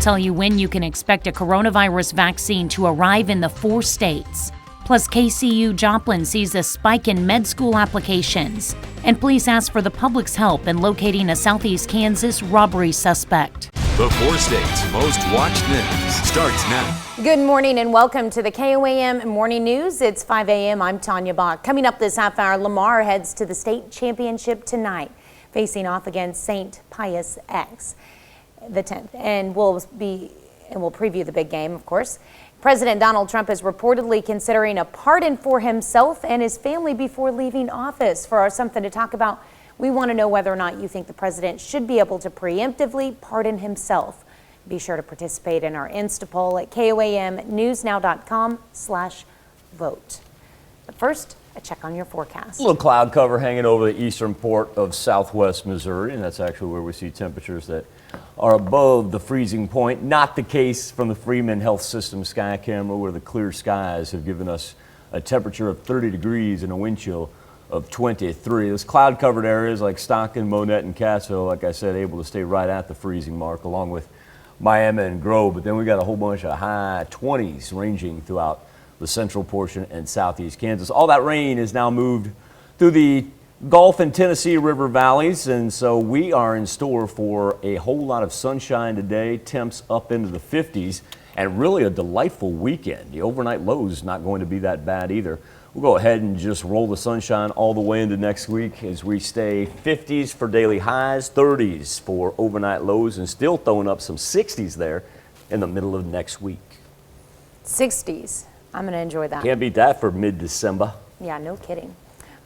tell you when you can expect a coronavirus vaccine to arrive in the 4 states. Plus, KCU Joplin sees a spike in med school applications. And police ask for the public's help in locating a Southeast Kansas robbery suspect. The 4 states' most watched news starts now. Good morning and welcome to the KOAM Morning News. It's 5 a.m. I'm Tanya Bach. Coming up this half hour, Lamar heads to the state championship tonight, facing off against St. Pius X, the 10th. And we'll preview the big game, of course. President Donald Trump is reportedly considering a pardon for himself and his family before leaving office. For our Something to Talk About, we want to know whether or not you think the president should be able to preemptively pardon himself. Be sure to participate in our Insta poll at KOAMnewsnow.com/vote. But first, a check on your forecast. A little cloud cover hanging over the eastern port of southwest Missouri, and that's actually where we see temperatures that are above the freezing point. Not the case from the Freeman Health System sky camera, where the clear skies have given us a temperature of 30 degrees and a wind chill of 23. Those cloud covered areas like Stockton, Monette, and Cassville, like I said, able to stay right at the freezing mark, along with Miami and Grove. But then we got a whole bunch of high 20s ranging throughout the central portion and southeast Kansas. All that rain is now moved through the Gulf and Tennessee River valleys, and so we are in store for a whole lot of sunshine today, temps up into the 50s, and really a delightful weekend. The overnight low is not going to be that bad either. We'll go ahead and just roll the sunshine all the way into next week as we stay 50s for daily highs, 30s for overnight lows, and still throwing up some 60s there in the middle of next week. 60s. I'm going to enjoy that. Can't beat that for mid-December. Yeah, no kidding.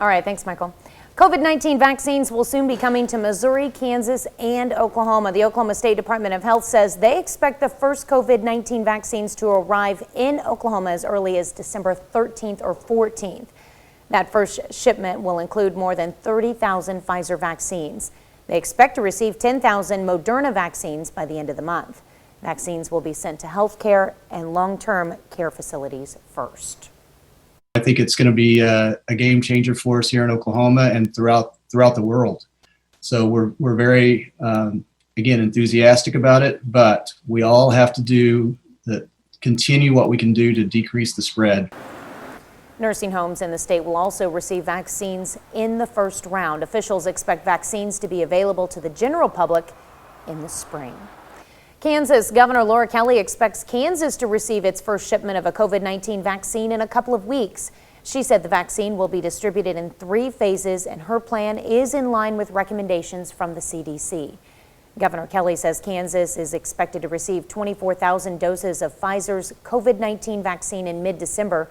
All right, thanks, Michael. COVID-19 vaccines will soon be coming to Missouri, Kansas, and Oklahoma. The Oklahoma State Department of Health says they expect the first COVID-19 vaccines to arrive in Oklahoma as early as December 13th or 14th. That first shipment will include more than 30,000 Pfizer vaccines. They expect to receive 10,000 Moderna vaccines by the end of the month. Vaccines will be sent to healthcare and long-term care facilities first. I think it's going to be a game changer for us here in Oklahoma and throughout the world. So we're very, again, enthusiastic about it, but we all have to continue what we can do to decrease the spread. Nursing homes in the state will also receive vaccines in the first round. Officials expect vaccines to be available to the general public in the spring. Kansas Governor Laura Kelly expects Kansas to receive its first shipment of a COVID-19 vaccine in a couple of weeks. She said the vaccine will be distributed in 3 phases, and her plan is in line with recommendations from the CDC. Governor Kelly says Kansas is expected to receive 24,000 doses of Pfizer's COVID-19 vaccine in mid-December,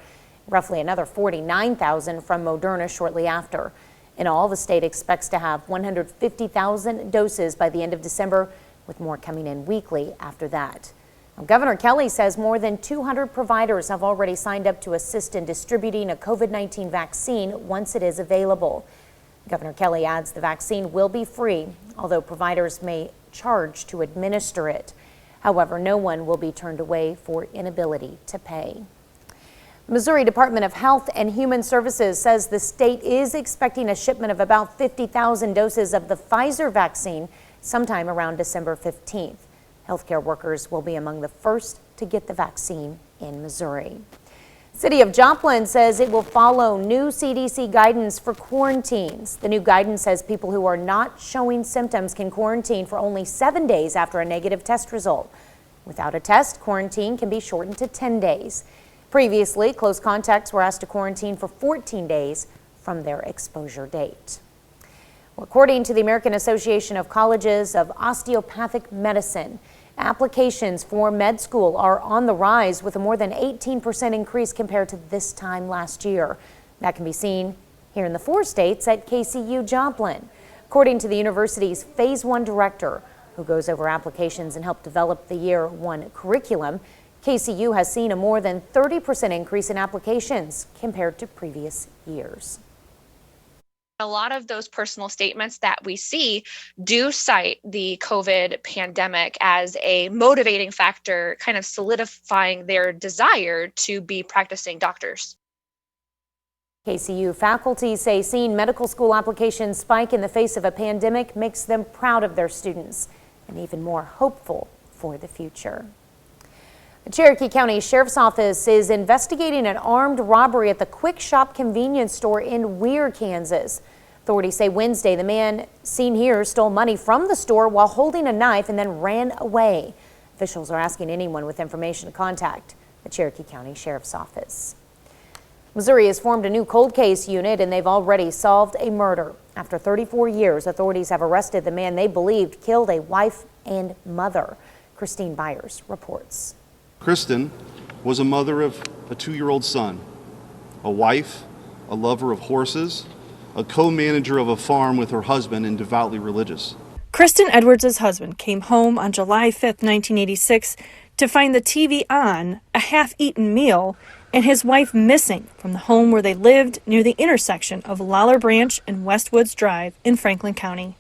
roughly another 49,000 from Moderna shortly after. In all, the state expects to have 150,000 doses by the end of December, with more coming in weekly after that. Now, Governor Kelly says more than 200 providers have already signed up to assist in distributing a COVID-19 vaccine once it is available. Governor Kelly adds the vaccine will be free, although providers may charge to administer it. However, no one will be turned away for inability to pay. Missouri Department of Health and Human Services says the state is expecting a shipment of about 50,000 doses of the Pfizer vaccine sometime around December 15th. Healthcare workers will be among the first to get the vaccine in Missouri. City of Joplin says it will follow new CDC guidance for quarantines. The new guidance says people who are not showing symptoms can quarantine for only 7 days after a negative test result. Without a test, quarantine can be shortened to 10 days. Previously, close contacts were asked to quarantine for 14 days from their exposure date. According to the American Association of Colleges of Osteopathic Medicine, applications for med school are on the rise with a more than 18% increase compared to this time last year. That can be seen here in the 4 states at KCU Joplin. According to the university's Phase 1 director, who goes over applications and helped develop the Year 1 curriculum, KCU has seen a more than 30% increase in applications compared to previous years. A lot of those personal statements that we see do cite the COVID pandemic as a motivating factor, kind of solidifying their desire to be practicing doctors. KCU faculty say seeing medical school applications spike in the face of a pandemic makes them proud of their students and even more hopeful for the future. The Cherokee County Sheriff's Office is investigating an armed robbery at the Quick Shop convenience store in Weir, Kansas. Authorities say Wednesday the man seen here stole money from the store while holding a knife and then ran away. Officials are asking anyone with information to contact the Cherokee County Sheriff's Office. Missouri has formed a new cold case unit and they've already solved a murder. After 34 years, authorities have arrested the man they believed killed a wife and mother. Christine Byers reports. Kristen was a mother of a 2-year-old son, a wife, a lover of horses, a co-manager of a farm with her husband, and devoutly religious. Kristen Edwards' husband came home on July 5th, 1986 to find the TV on, a half-eaten meal, and his wife missing from the home where they lived near the intersection of Lawler Branch and Westwoods Drive in Franklin County.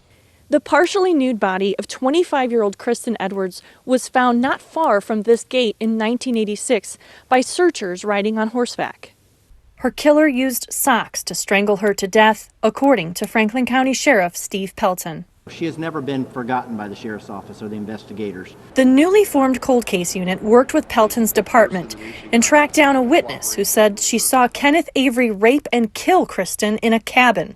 The partially nude body of 25-year-old Kristen Edwards was found not far from this gate in 1986 by searchers riding on horseback. Her killer used socks to strangle her to death, according to Franklin County Sheriff Steve Pelton. She has never been forgotten by the Sheriff's Office or the investigators. The newly formed cold case unit worked with Pelton's department and tracked down a witness who said she saw Kenneth Avery rape and kill Kristen in a cabin.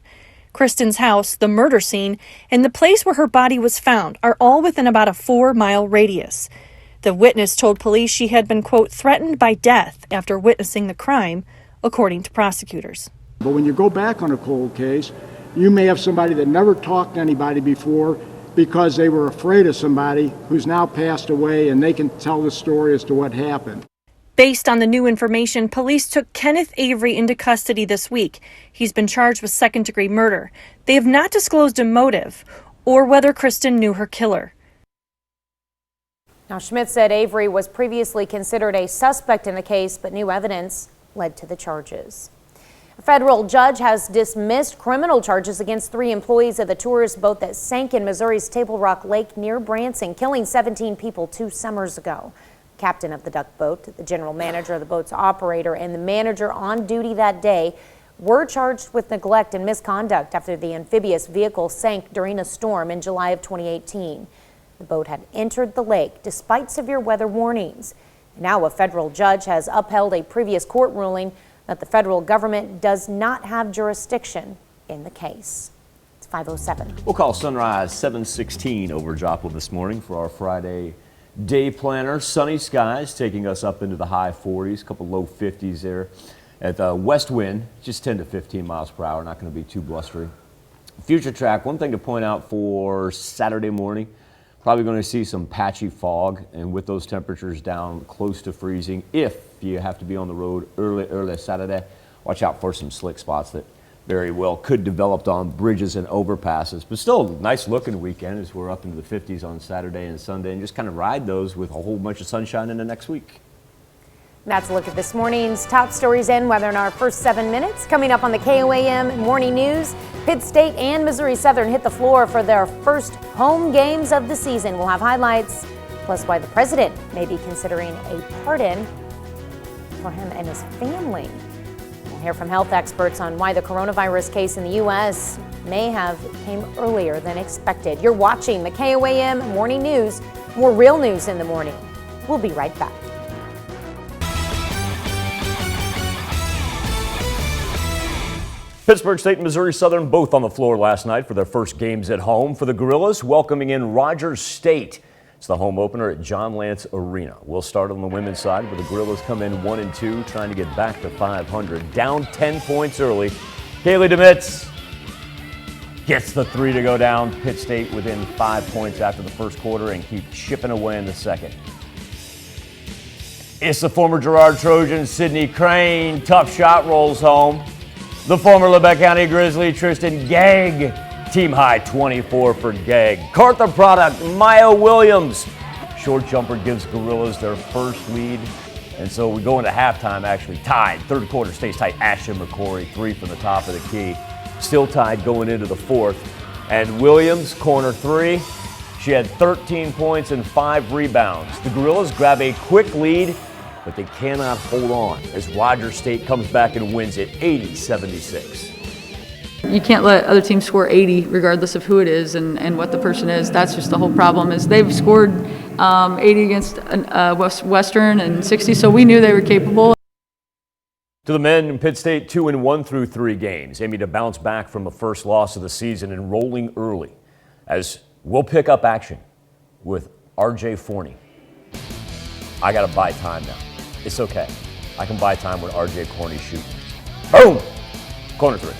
Kristen's house, the murder scene, and the place where her body was found are all within about a 4-mile radius. The witness told police she had been, quote, threatened by death after witnessing the crime, according to prosecutors. But when you go back on a cold case, you may have somebody that never talked to anybody before because they were afraid of somebody who's now passed away, and they can tell the story as to what happened. Based on the new information, police took Kenneth Avery into custody this week. He's been charged with second-degree murder. They have not disclosed a motive or whether Kristen knew her killer. Now, Schmidt said Avery was previously considered a suspect in the case, but new evidence led to the charges. A federal judge has dismissed criminal charges against 3 employees of the tourist boat that sank in Missouri's Table Rock Lake near Branson, killing 17 people 2 summers ago. Captain of the duck boat, the general manager of the boat's operator, and the manager on duty that day were charged with neglect and misconduct after the amphibious vehicle sank during a storm in July of 2018. The boat had entered the lake despite severe weather warnings. Now a federal judge has upheld a previous court ruling that the federal government does not have jurisdiction in the case. It's 5:07. We'll call sunrise 7:16 over Joplin this morning for our Friday day planner. Sunny skies taking us up into the high 40s, a couple low 50s there. At the west wind, just 10 to 15 miles per hour, not going to be too blustery. Future track, one thing to point out for Saturday morning, probably going to see some patchy fog, and with those temperatures down close to freezing, if you have to be on the road early Saturday, watch out for some slick spots that very well could develop on bridges and overpasses. But still a nice looking weekend as we're up into the 50s on Saturday and Sunday, and just kind of ride those with a whole bunch of sunshine in the next week. That's a look at this morning's top stories and weather in our first 7 minutes. Coming up on the KOAM Morning News, Pitt State and Missouri Southern hit the floor for their first home games of the season. We'll have highlights, plus why the president may be considering a pardon for him and his family. We'll hear from health experts on why the coronavirus case in the U.S. may have came earlier than expected. You're watching the KOAM Morning News. More real news in the morning. We'll be right back. Pittsburgh State and Missouri Southern both on the floor last night for their first games at home. For the Gorillas, welcoming in Rogers State. It's the home opener at John Lance Arena. We'll start on the women's side, where the Gorillas come in 1-2, trying to get back to 500. Down 10 points early. Kaylee DeMitz gets the 3 to go down. Pitt State within 5 points after the first quarter and keep chipping away in the second. It's the former Girard Trojan, Sidney Crane. Tough shot rolls home. The former Lebec County Grizzly, Tristan Gegg. Team high 24 for Gegg. Carter product, Maya Williams. Short jumper gives Gorillas their first lead. And so we go into halftime actually tied. Third quarter stays tight. Ashton McCory, 3 from the top of the key. Still tied going into the fourth. And Williams, corner 3. She had 13 points and 5 rebounds. The Gorillas grab a quick lead, but they cannot hold on as Rogers State comes back and wins it 80-76. You can't let other teams score 80 regardless of who it is and what the person is. That's just the whole problem. Is they've scored 80 against Western and 60, so we knew they were capable. To the men, Pitt State 2-1 through 3 games, aiming to bounce back from the first loss of the season and rolling early. As we'll pick up action with R.J. Forney. I got to buy time now. It's okay. I can buy time when R.J. Forney's shooting. Boom! Corner 3.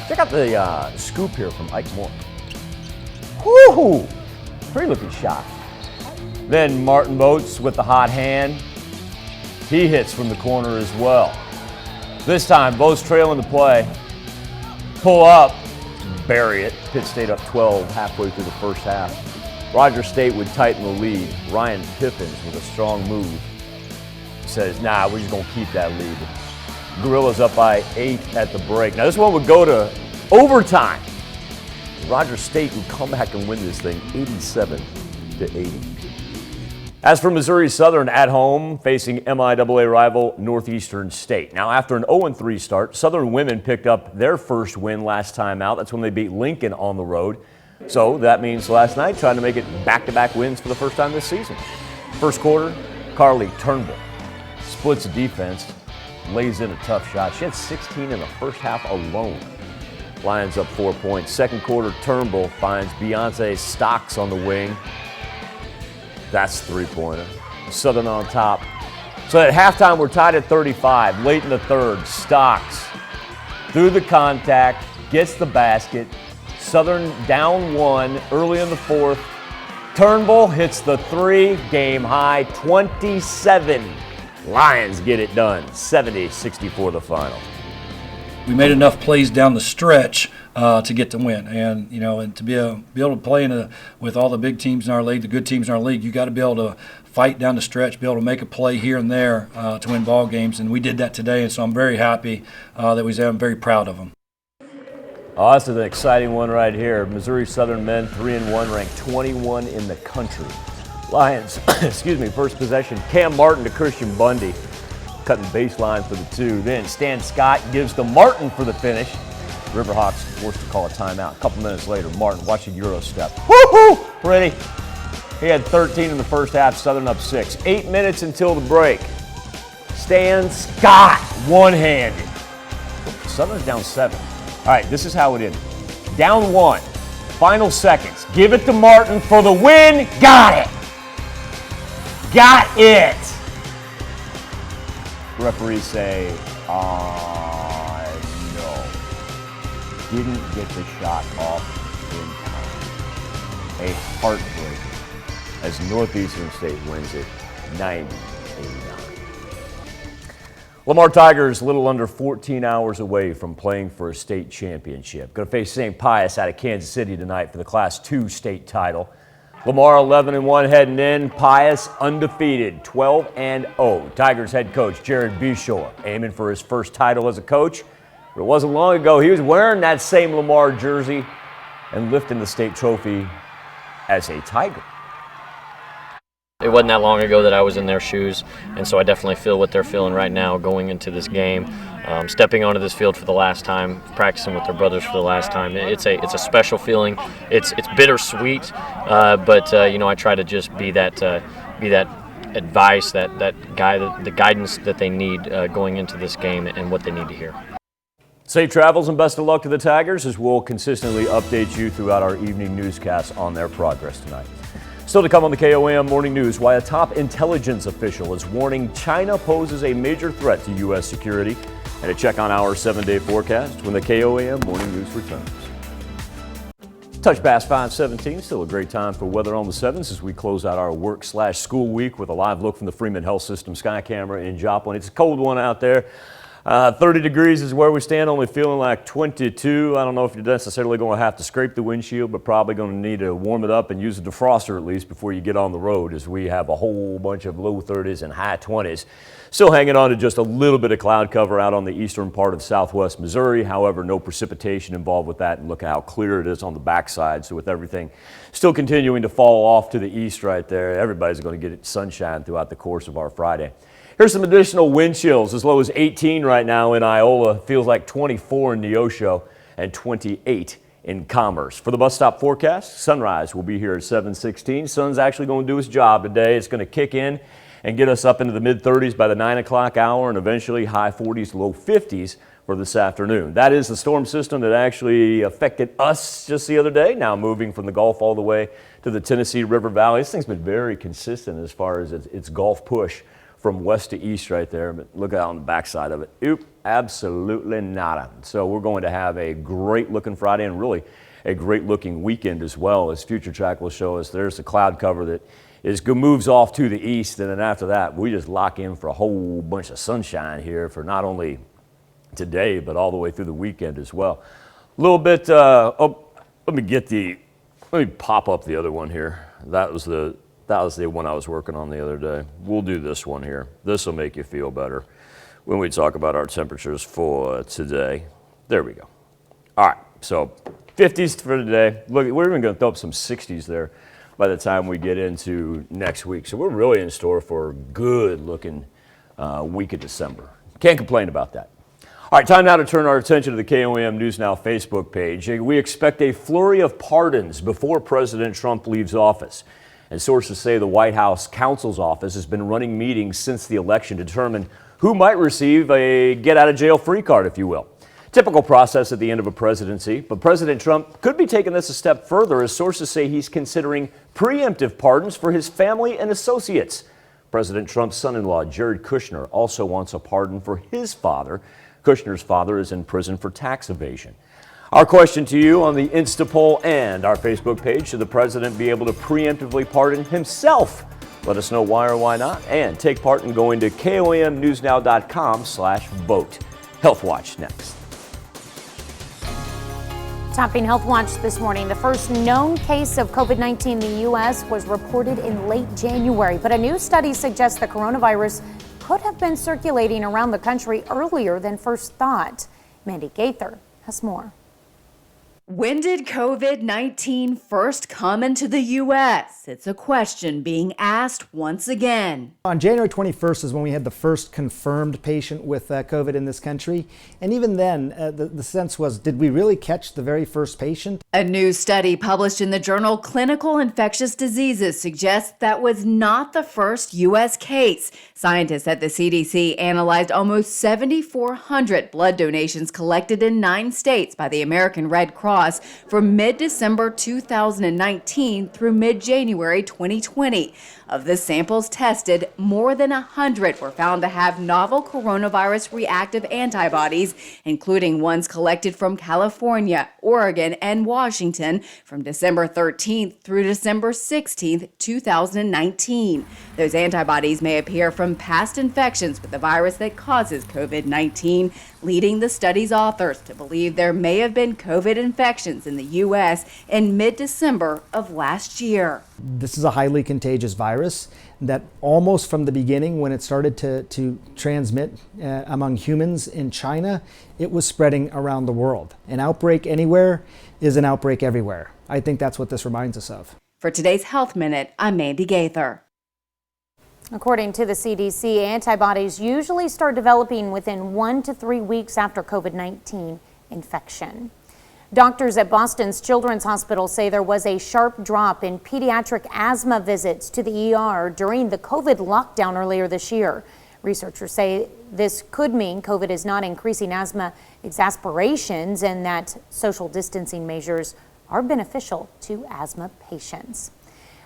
Check out the scoop here from Ike Moore. Woo-hoo! Pretty looking shot. Then Martin Boats with the hot hand. He hits from the corner as well. This time, Boats trailing the play. Pull up, bury it. Pitt State up 12 halfway through the first half. Rogers State would tighten the lead. Ryan Pippins with a strong move says, nah, we're just going to keep that lead. Gorillas up by 8 at the break. Now this one would go to overtime. Rogers State would come back and win this thing 87-80. As for Missouri Southern at home, facing MIAA rival Northeastern State. Now after an 0-3 start, Southern women picked up their first win last time out. That's when they beat Lincoln on the road. So that means last night trying to make it back-to-back wins for the first time this season. First quarter, Carly Turnbull splits the defense, lays in a tough shot. She had 16 in the first half alone. Lions up 4 points. Second quarter, Turnbull finds Beyonce Stocks on the wing. That's a 3-pointer. Southern on top. So at halftime, we're tied at 35. Late in the third, Stocks through the contact, gets the basket. Southern down 1 early in the fourth. Turnbull hits the 3, game high, 27. Lions get it done, 70-64 the final. We made enough plays down the stretch to get the win, and and to be able to play with all the big teams in our league, the good teams in our league, you got to be able to fight down the stretch, be able to make a play here and there to win ball games, and we did that today. And so I'm very happy that we. I'm very proud of them. Oh, this is an exciting one right here. Missouri Southern men 3-1, ranked 21 in the country. Lions, first possession, Cam Martin to Christian Bundy, cutting baseline for the 2. Then Stan Scott gives to Martin for the finish. Riverhawks forced to call a timeout. A couple minutes later, Martin, watch a Euro step. Woo-hoo! Pretty. He had 13 in the first half, Southern up 6. 8 minutes until the break. Stan Scott, one-handed. Southern's down 7. All right, this is how it ended. Down 1, final seconds. Give it to Martin for the win. Got it. Got it. Referees say, no. Didn't get the shot off in time. A heartbreaker as Northeastern State wins it 90-89. Lamar Tigers a little under 14 hours away from playing for a state championship. Going to face St. Pius out of Kansas City tonight for the Class 2 state title. Lamar 11-1 heading in. Pius undefeated, 12-0. Tigers head coach Jared Beshore aiming for his first title as a coach. But it wasn't long ago he was wearing that same Lamar jersey and lifting the state trophy as a Tiger. It wasn't that long ago that I was in their shoes, and so I definitely feel what they're feeling right now going into this game. Stepping onto this field for the last time, practicing with their brothers for the last time. It's a special feeling. It's bittersweet, but I try to just be that advice, that guy, the guidance that they need going into this game and what they need to hear. Safe travels and best of luck to the Tigers as we'll consistently update you throughout our evening newscasts on their progress tonight. Still to come on the KOAM Morning News, why a top intelligence official is warning China poses a major threat to U.S. security, and a check on our 7-day forecast when the KOAM Morning News returns. Touch past 5:17, still a great time for weather on the 7s as we close out our work/school week with a live look from the Freeman Health System sky camera in Joplin. It's a cold one out there. 30 degrees is where we stand, only feeling like 22. I don't know if you're necessarily going to have to scrape the windshield, but probably going to need to warm it up and use a defroster at least before you get on the road, as we have a whole bunch of low 30s and high 20s. Still hanging on to just a little bit of cloud cover out on the eastern part of southwest Missouri. However, no precipitation involved with that, and look how clear it is on the backside. So with everything still continuing to fall off to the east right there, everybody's going to get sunshine throughout the course of our Friday. Here's some additional wind chills, as low as 18 right now in Iola. Feels like 24 in Neosho and 28 in Commerce. For the bus stop forecast, sunrise will be here at 7:16. Sun's actually going to do its job today. It's going to kick in and get us up into the mid-30s by the 9 o'clock hour and eventually high 40s, low 50s for this afternoon. That is the storm system that actually affected us just the other day, now moving from the Gulf all the way to the Tennessee River Valley. This thing's been very consistent as far as its Gulf push from west to east right there, but look out on the backside of it. Oop, absolutely nada. So we're going to have a great looking Friday and really a great looking weekend as well, as Future Track will show us. There's the cloud cover that moves off to the east, and then after that we just lock in for a whole bunch of sunshine here for not only today but all the way through the weekend as well. A little bit, let me pop up the other one here. That was the one I was working on the other day. We'll do this one here. This will make you feel better when we talk about our temperatures for today. There we go. All right, so 50s for today. Look, we're even going to throw up some 60s there by the time we get into next week. So we're really in store for a good looking week of December. Can't complain about that. All right, time now to turn our attention to the KOAM News Now Facebook page. We expect a flurry of pardons before President Trump leaves office. And sources say the White House counsel's office has been running meetings since the election to determine who might receive a get-out-of-jail-free card, if you will. Typical process at the end of a presidency, but President Trump could be taking this a step further, as sources say he's considering preemptive pardons for his family and associates. President Trump's son-in-law, Jared Kushner, also wants a pardon for his father. Kushner's father is in prison for tax evasion. Our question to you on the Insta poll and our Facebook page: should the president be able to preemptively pardon himself? Let us know why or why not, and take part in going to KOAMnewsnow.com/vote. Health Watch next. Topping Health Watch this morning, the first known case of COVID-19 in the U.S. was reported in late January, but a new study suggests the coronavirus could have been circulating around the country earlier than first thought. Mandy Gaither has more. When did COVID-19 first come into the U.S.? It's a question being asked once again. On January 21st is when we had the first confirmed patient with COVID in this country. And even then, the sense was, did we really catch the very first patient? A new study published in the journal Clinical Infectious Diseases suggests that was not the first U.S. case. Scientists at the CDC analyzed almost 7,400 blood donations collected in 9 states by the American Red Cross from mid-December 2019 through mid-January 2020. Of the samples tested, more than 100 were found to have novel coronavirus reactive antibodies, including ones collected from California, Oregon, and Washington from December 13th through December 16th, 2019. Those antibodies may appear from past infections with the virus that causes COVID-19, leading the study's authors to believe there may have been COVID infections in the U.S. in mid-December of last year. This is a highly contagious virus that almost from the beginning, when it started to transmit among humans in China, it was spreading around the world. An outbreak anywhere is an outbreak everywhere. I think that's what this reminds us of. For today's Health Minute, I'm Mandy Gaither. According to the CDC, antibodies usually start developing within 1 to 3 weeks after COVID-19 infection. Doctors at Boston's Children's Hospital say there was a sharp drop in pediatric asthma visits to the ER during the COVID lockdown earlier this year. Researchers say this could mean COVID is not increasing asthma exacerbations and that social distancing measures are beneficial to asthma patients.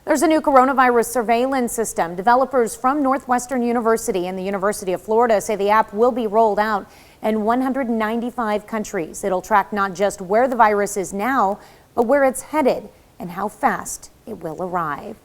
There's a new coronavirus surveillance system. Developers from Northwestern University and the University of Florida say the app will be rolled out in 195 countries. It'll track not just where the virus is now, but where it's headed and how fast it will arrive.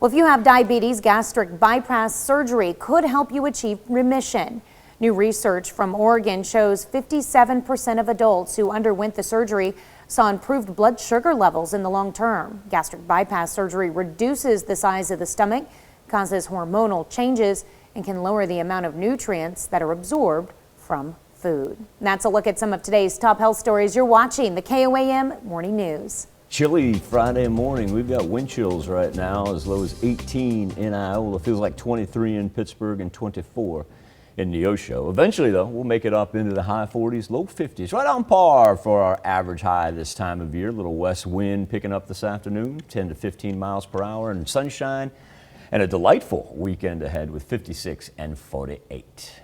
Well, if you have diabetes, gastric bypass surgery could help you achieve remission. New research from Oregon shows 57% of adults who underwent the surgery saw improved blood sugar levels in the long term. Gastric bypass surgery reduces the size of the stomach, causes hormonal changes, and can lower the amount of nutrients that are absorbed from food. And that's a look at some of today's top health stories. You're watching the KOAM Morning News. Chilly Friday morning. We've got wind chills right now as low as 18 in Iowa. Feels like 23 in Pittsburgh and 24 in Neosho. Eventually, though, we'll make it up into the high 40s, low 50s. Right on par for our average high this time of year. Little west wind picking up this afternoon, 10 to 15 miles per hour, and sunshine, and a delightful weekend ahead with 56 and 48.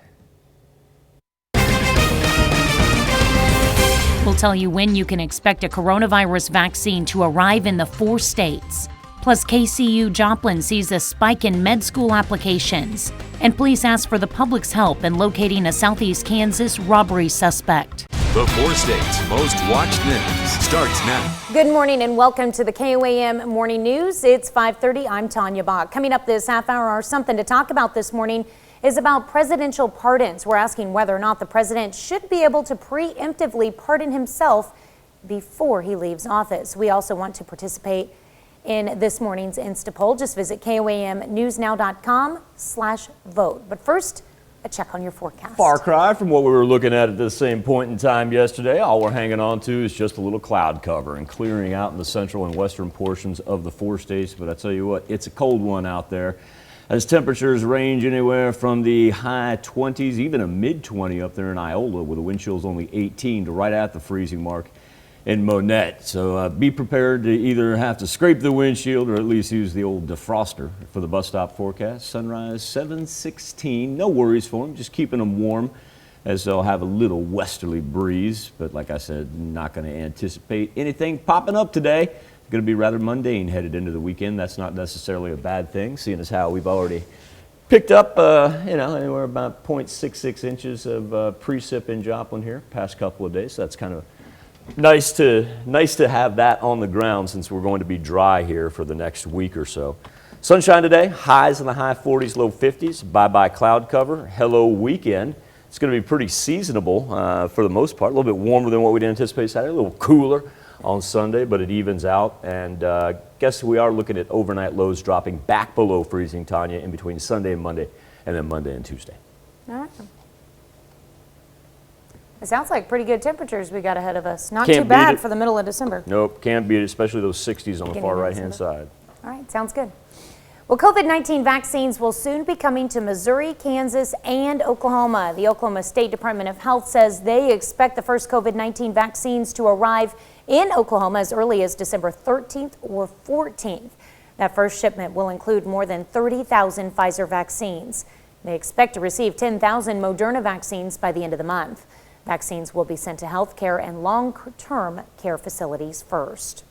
We'll tell you when you can expect a coronavirus vaccine to arrive in the 4 states. Plus, KCU Joplin sees a spike in med school applications. And police ask for the public's help in locating a Southeast Kansas robbery suspect. The 4 states' most watched news starts now. Good morning and welcome to the KOAM Morning News. It's 5:30. I'm Tanya Bach. Coming up this half hour, our Something to Talk About this morning is about presidential pardons. We're asking whether or not the president should be able to preemptively pardon himself before he leaves office. We also want to participate in this morning's Insta poll. Just visit KOAMnewsnow.com/vote. But first, a check on your forecast. Far cry from what we were looking at this same point in time yesterday. All we're hanging on to is just a little cloud cover and clearing out in the central and western portions of the 4 states. But I tell you what, it's a cold one out there, as temperatures range anywhere from the high 20s, even a mid-20 up there in Iola, with the wind chills only 18 to right at the freezing mark in Monette. So be prepared to either have to scrape the windshield or at least use the old defroster for the bus stop forecast. Sunrise 7:16. No worries for them, just keeping them warm as they'll have a little westerly breeze. But like I said, not going to anticipate anything popping up today. Going to be rather mundane headed into the weekend. That's not necessarily a bad thing, seeing as how we've already picked up, anywhere about 0.66 inches of precip in Joplin here past couple of days. So that's kind of nice to have that on the ground since we're going to be dry here for the next week or so. Sunshine today, highs in the high 40s, low 50s. Bye-bye cloud cover. Hello weekend. It's going to be pretty seasonable for the most part. A little bit warmer than what we'd anticipate Saturday. A little cooler on Sunday, but it evens out. And guess we are looking at overnight lows dropping back below freezing, Tanya, in between Sunday and Monday, and then Monday and Tuesday. All right. It sounds like pretty good temperatures we got ahead of us. Not Can't too bad it. for the middle of December. Nope, can't beat it, especially those 60s on the far right-hand side. All right, sounds good. Well, COVID-19 vaccines will soon be coming to Missouri, Kansas, and Oklahoma. The Oklahoma State Department of Health says they expect the first COVID-19 vaccines to arrive in Oklahoma as early as December 13th or 14th. That first shipment will include more than 30,000 Pfizer vaccines. They expect to receive 10,000 Moderna vaccines by the end of the month. Vaccines will be sent to healthcare and long-term care facilities first.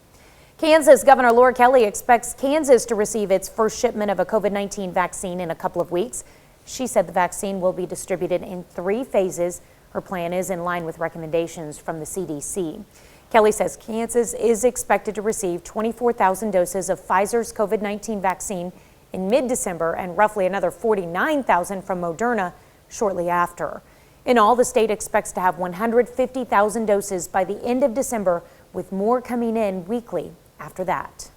Kansas Governor Laura Kelly expects Kansas to receive its first shipment of a COVID-19 vaccine in a couple of weeks. She said the vaccine will be distributed in 3 phases. Her plan is in line with recommendations from the CDC. Kelly says Kansas is expected to receive 24,000 doses of Pfizer's COVID-19 vaccine in mid-December and roughly another 49,000 from Moderna shortly after. In all, the state expects to have 150,000 doses by the end of December, with more coming in weekly after that.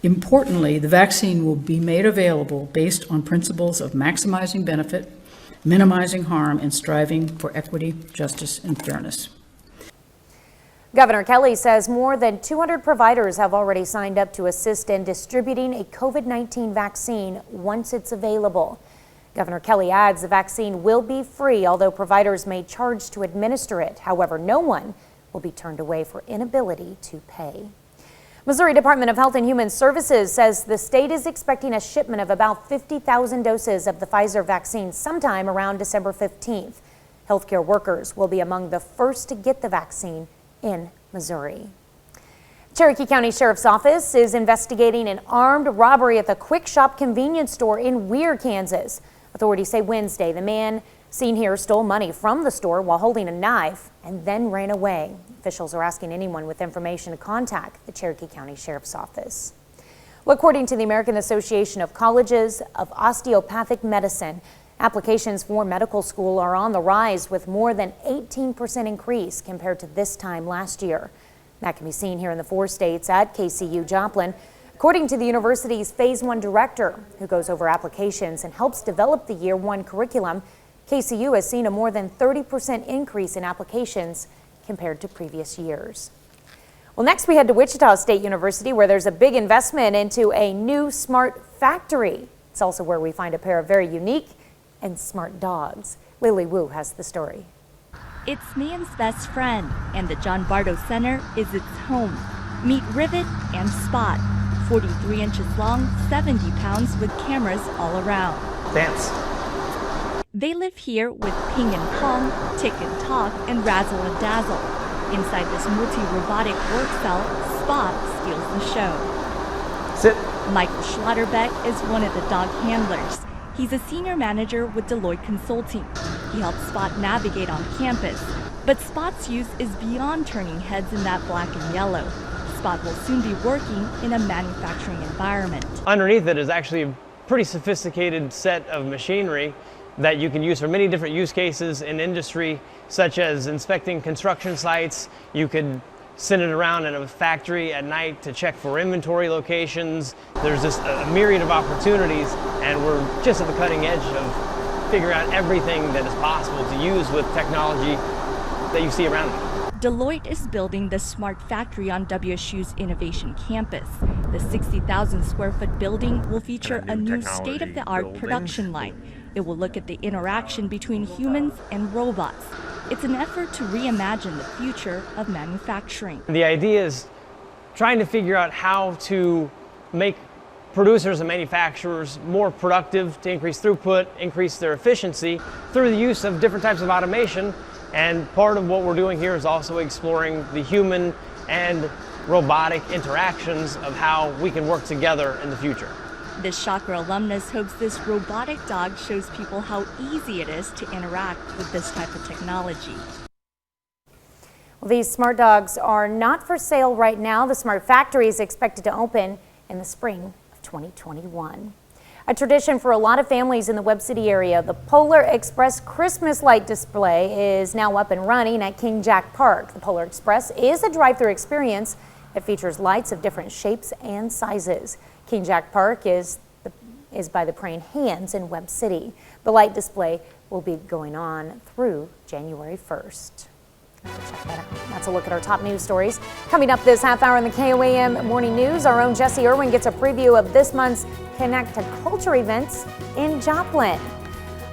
Importantly, the vaccine will be made available based on principles of maximizing benefit, minimizing harm, and striving for equity, justice, and fairness. Governor Kelly says more than 200 providers have already signed up to assist in distributing a COVID-19 vaccine once it's available. Governor Kelly adds the vaccine will be free, although providers may charge to administer it. However, no one will be turned away for inability to pay. Missouri Department of Health and Human Services says the state is expecting a shipment of about 50,000 doses of the Pfizer vaccine sometime around December 15th. Healthcare workers will be among the first to get the vaccine in Missouri. Cherokee County Sheriff's Office is investigating an armed robbery at the Quick Shop convenience store in Weir, Kansas. Authorities say Wednesday the man seen here stole money from the store while holding a knife and then ran away. Officials are asking anyone with information to contact the Cherokee County Sheriff's Office. Well, according to the American Association of Colleges of Osteopathic Medicine, applications for medical school are on the rise with more than 18% increase compared to this time last year. That can be seen here in the 4 states at KCU Joplin. According to the university's Phase 1 director, who goes over applications and helps develop the Year 1 curriculum, KCU has seen a more than 30% increase in applications compared to previous years. Well, next we head to Wichita State University, where there's a big investment into a new smart factory. It's also where we find a pair of very unique and smart dogs. Lily Wu has the story. It's man's best friend, and the John Bardo Center is its home. Meet Rivet and Spot, 43 inches long, 70 pounds, with cameras all around. Dance. They live here with Ping and Pong, Tick and Talk, and Razzle and Dazzle. Inside this multi-robotic work cell, Spot steals the show. Sit. Michael Schlotterbeck is one of the dog handlers. He's a senior manager with Deloitte Consulting. He helps Spot navigate on campus. But Spot's use is beyond turning heads in that black and yellow. Spot will soon be working in a manufacturing environment. Underneath it is actually a pretty sophisticated set of machinery that you can use for many different use cases in industry, such as inspecting construction sites. You could send it around in a factory at night to check for inventory locations. There's just a myriad of opportunities, and we're just at the cutting edge of figuring out everything that is possible to use with technology that you see around me. Deloitte is building the smart factory on WSU's Innovation Campus. The 60,000 square foot building will feature a new state-of-the-art production line. It will look at the interaction between humans and robots. It's an effort to reimagine the future of manufacturing. The idea is trying to figure out how to make producers and manufacturers more productive, to increase throughput, increase their efficiency through the use of different types of automation. And part of what we're doing here is also exploring the human and robotic interactions of how we can work together in the future. This Chakra alumnus hopes this robotic dog shows people how easy it is to interact with this type of technology. Well, these smart dogs are not for sale right now. The smart factory is expected to open in the spring of 2021. A tradition for a lot of families in the Webb City area, the Polar Express Christmas light display is now up and running at King Jack Park. The Polar Express is a drive-through experience that features lights of different shapes and sizes. King Jack Park is by the Praying Hands in Webb City. The light display will be going on through January 1st. Check that out. That's a look at our top news stories. Coming up this half hour in the KOAM Morning News, our own Jesse Irwin gets a preview of this month's Connect to Culture events in Joplin.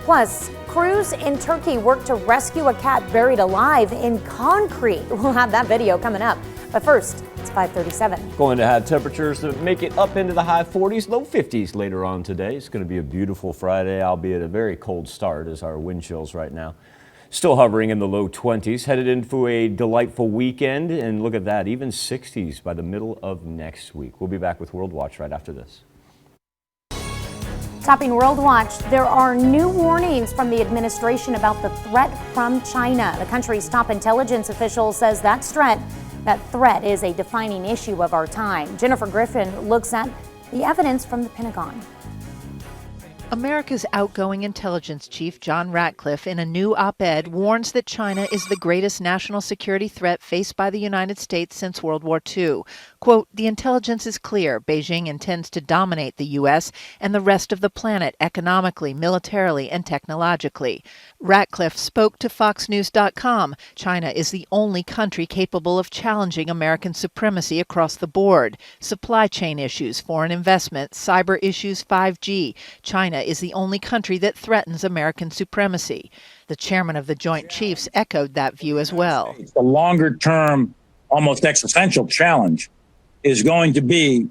Plus, crews in Turkey work to rescue a cat buried alive in concrete. We'll have that video coming up. But first, it's 5:37. Going to have temperatures that make it up into the high 40s, low 50s later on today. It's going to be a beautiful Friday, albeit a very cold start as our wind chills right now. Still hovering in the low 20s, headed into a delightful weekend. And look at that, even 60s by the middle of next week. We'll be back with World Watch right after this. Topping World Watch, there are new warnings from the administration about the threat from China. The country's top intelligence official says that threat is a defining issue of our time. Jennifer Griffin looks at the evidence from the Pentagon. America's outgoing intelligence chief, John Ratcliffe, in a new op-ed warns that China is the greatest national security threat faced by the United States since World War II. Quote, the intelligence is clear. Beijing intends to dominate the U.S. and the rest of the planet economically, militarily, and technologically. Ratcliffe spoke to FoxNews.com. China is the only country capable of challenging American supremacy across the board. Supply chain issues, foreign investment, cyber issues, 5G. China is the only country that threatens American supremacy. The chairman of the Joint Chiefs echoed that view as well. The longer-term, almost existential challenge is going to be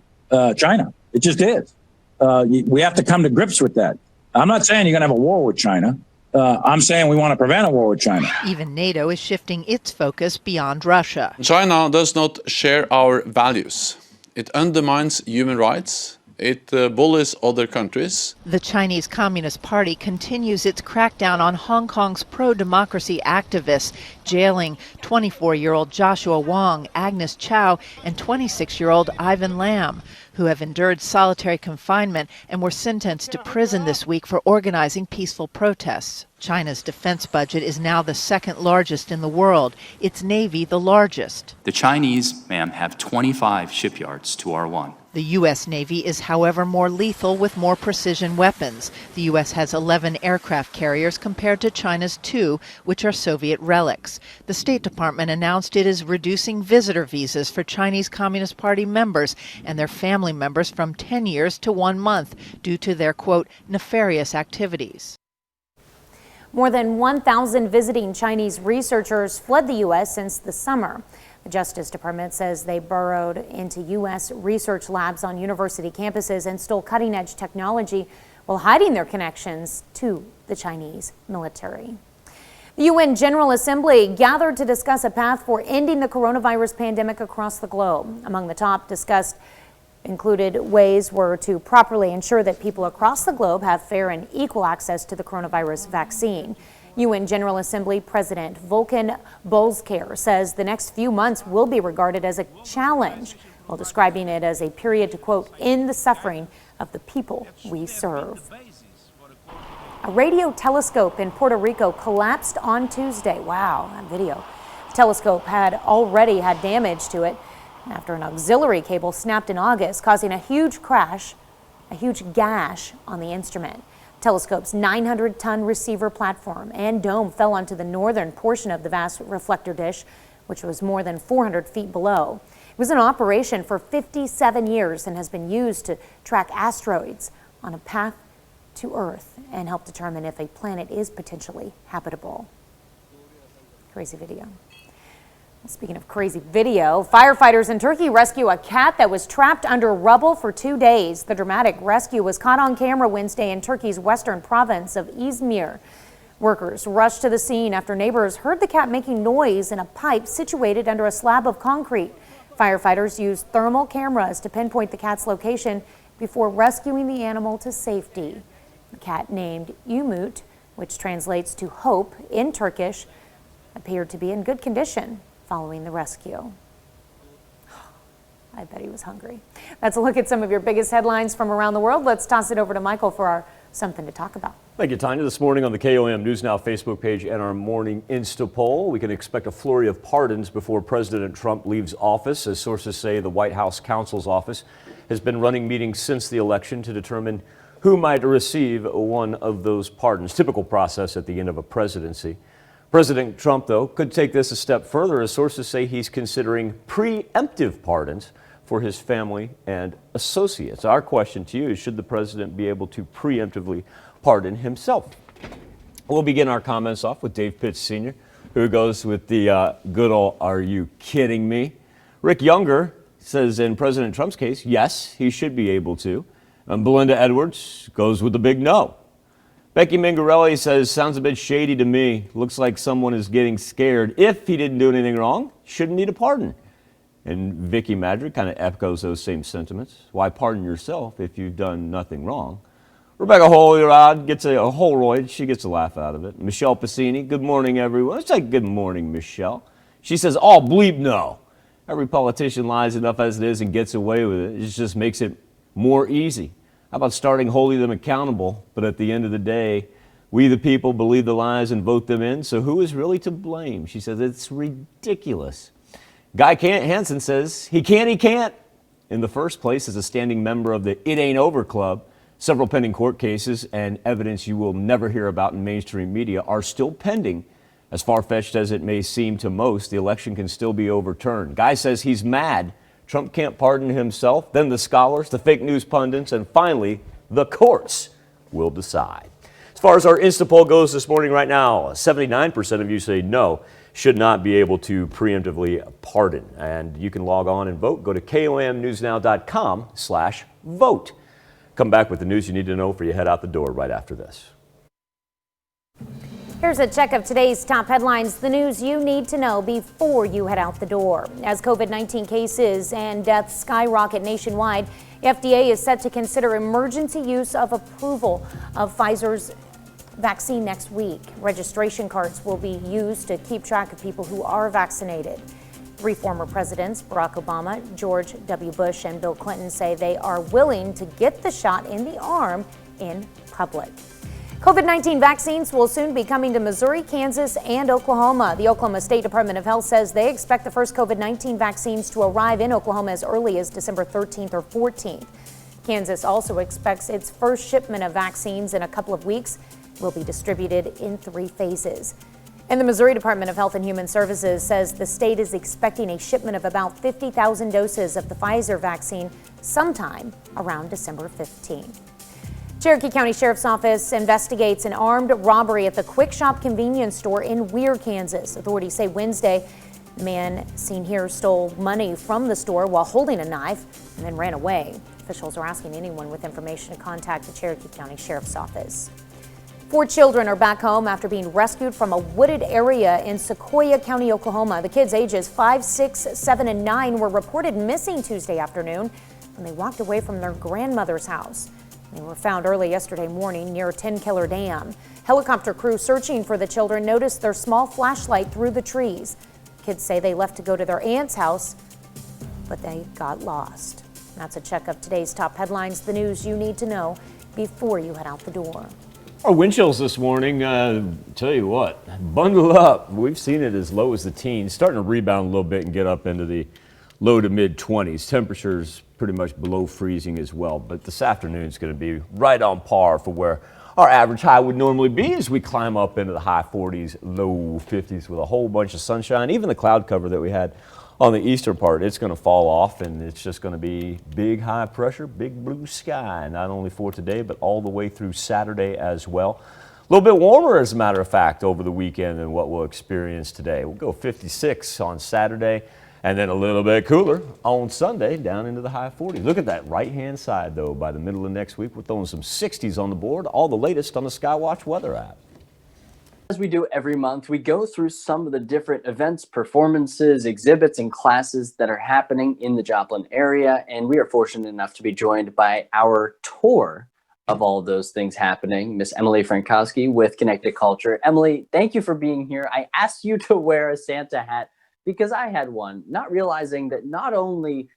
China. It just is. We have to come to grips with that. I'm not saying you're going to have a war with China. I'm saying we want to prevent a war with China. Even NATO is shifting its focus beyond Russia. China does not share our values. It undermines human rights. It bullies other countries. The Chinese Communist Party continues its crackdown on Hong Kong's pro-democracy activists, jailing 24-year-old Joshua Wong, Agnes Chow, and 26-year-old Ivan Lam, who have endured solitary confinement and were sentenced to prison this week for organizing peaceful protests. China's defense budget is now the second largest in the world, its navy the largest. The Chinese, ma'am, have 25 shipyards to our one. The U.S. Navy is, however, more lethal with more precision weapons. The U.S. has 11 aircraft carriers compared to China's 2, which are Soviet relics. The State Department announced it is reducing visitor visas for Chinese Communist Party members and their family members from 10 years to 1 month due to their, quote, nefarious activities. More than 1,000 visiting Chinese researchers fled the U.S. since the summer. The Justice Department says they burrowed into U.S. research labs on university campuses and stole cutting-edge technology while hiding their connections to the Chinese military. The UN General Assembly gathered to discuss a path for ending the coronavirus pandemic across the globe. Among the top discussed included ways were to properly ensure that people across the globe have fair and equal access to the coronavirus vaccine. UN General Assembly President Volkan Bozkır says the next few months will be regarded as a challenge, while describing it as a period to, quote, end the suffering of the people we serve. A radio telescope in Puerto Rico collapsed on Tuesday. Wow, that video. The telescope had already had damage to it after an auxiliary cable snapped in August, causing a huge gash on the instrument. Telescope's 900-ton receiver platform and dome fell onto the northern portion of the vast reflector dish, which was more than 400 feet below. It was in operation for 57 years and has been used to track asteroids on a path to Earth and help determine if a planet is potentially habitable. Crazy video. Speaking of crazy video, firefighters in Turkey rescue a cat that was trapped under rubble for 2 days. The dramatic rescue was caught on camera Wednesday in Turkey's western province of Izmir. Workers rushed to the scene after neighbors heard the cat making noise in a pipe situated under a slab of concrete. Firefighters used thermal cameras to pinpoint the cat's location before rescuing the animal to safety. The cat, named Umut, which translates to hope in Turkish, appeared to be in good condition following the rescue. I bet he was hungry. That's a look at some of your biggest headlines from around the world. Let's toss it over to Michael for our Something to Talk About. Thank you, Tanya. This morning on the KOAM News Now Facebook page and our morning Insta poll, we can expect a flurry of pardons before President Trump leaves office. As sources say, the White House counsel's office has been running meetings since the election to determine who might receive one of those pardons. Typical process at the end of a presidency. President Trump, though, could take this a step further, as sources say he's considering preemptive pardons for his family and associates. Our question to you is, should the president be able to preemptively pardon himself? We'll begin our comments off with Dave Pitts Sr., who goes with the good old, "Are you kidding me?" Rick Younger says in President Trump's case, yes, he should be able to. And Belinda Edwards goes with the big no. Becky Mingarelli says, sounds a bit shady to me. Looks like someone is getting scared. If he didn't do anything wrong, shouldn't need a pardon. And Vicky Madrid kind of echoes those same sentiments. Why pardon yourself if you've done nothing wrong? Rebecca Holroyd gets she gets a laugh out of it. Michelle Pacini, good morning, everyone. It's like, good morning, Michelle. She says, oh, bleep no. Every politician lies enough as it is and gets away with it. It just makes it more easy. How about starting holding them accountable? But at the end of the day, we the people believe the lies and vote them in. So who is really to blame? She says it's ridiculous. Guy Hansen says he can't. In the first place, as a standing member of the It Ain't Over Club, several pending court cases and evidence you will never hear about in mainstream media are still pending. As far-fetched as it may seem to most, the election can still be overturned. Guy says he's mad Trump can't pardon himself, then the scholars, the fake news pundits, and finally, the courts will decide. As far as our Insta poll goes this morning right now, 79% of you say no, should not be able to preemptively pardon. And you can log on and vote. Go to KOAMnewsnow.com/vote. Come back with the news you need to know before you head out the door right after this. Here's a check of today's top headlines, the news you need to know before you head out the door. As COVID-19 cases and deaths skyrocket nationwide, FDA is set to consider emergency use of approval of Pfizer's vaccine next week. Registration cards will be used to keep track of people who are vaccinated. 3 former presidents, Barack Obama, George W. Bush, and Bill Clinton, say they are willing to get the shot in the arm in public. COVID-19 vaccines will soon be coming to Missouri, Kansas, and Oklahoma. The Oklahoma State Department of Health says they expect the first COVID-19 vaccines to arrive in Oklahoma as early as December 13th or 14th. Kansas also expects its first shipment of vaccines in a couple of weeks. It will be distributed in 3 phases. And the Missouri Department of Health and Human Services says the state is expecting a shipment of about 50,000 doses of the Pfizer vaccine sometime around December 15th. Cherokee County Sheriff's Office investigates an armed robbery at the Quick Shop convenience store in Weir, Kansas. Authorities say Wednesday, the man seen here stole money from the store while holding a knife and then ran away. Officials are asking anyone with information to contact the Cherokee County Sheriff's Office. 4 children are back home after being rescued from a wooded area in Sequoyah County, Oklahoma. The kids ages 5, 6, 7, and 9 were reported missing Tuesday afternoon when they walked away from their grandmother's house. They were found early yesterday morning near Ten Killer Dam. Helicopter crew searching for the children noticed their small flashlight through the trees. Kids say they left to go to their aunt's house, but they got lost. That's a check of today's top headlines, the news you need to know before you head out the door. Our wind chills this morning, tell you what, bundle up. We've seen it as low as the teens, starting to rebound a little bit and get up into the low to mid 20s. Temperatures pretty much below freezing as well, but this afternoon is going to be right on par for where our average high would normally be as we climb up into the high 40s, low 50s with a whole bunch of sunshine. Even the cloud cover that we had on the eastern part, it's going to fall off, and it's just going to be big high pressure, big blue sky, not only for today, but all the way through Saturday as well. A little bit warmer, as a matter of fact, over the weekend than what we'll experience today. We'll go 56 on Saturday, and then a little bit cooler on Sunday down into the high 40s. Look at that right-hand side, though. By the middle of next week, we're throwing some 60s on the board, all the latest on the Skywatch weather app. As we do every month, we go through some of the different events, performances, exhibits, and classes that are happening in the Joplin area, and we are fortunate enough to be joined by our tour of all of those things happening, Miss Emily Frankowski with Connected Culture. Emily, thank you for being here. I asked you to wear a Santa hat because I had one, not realizing that not only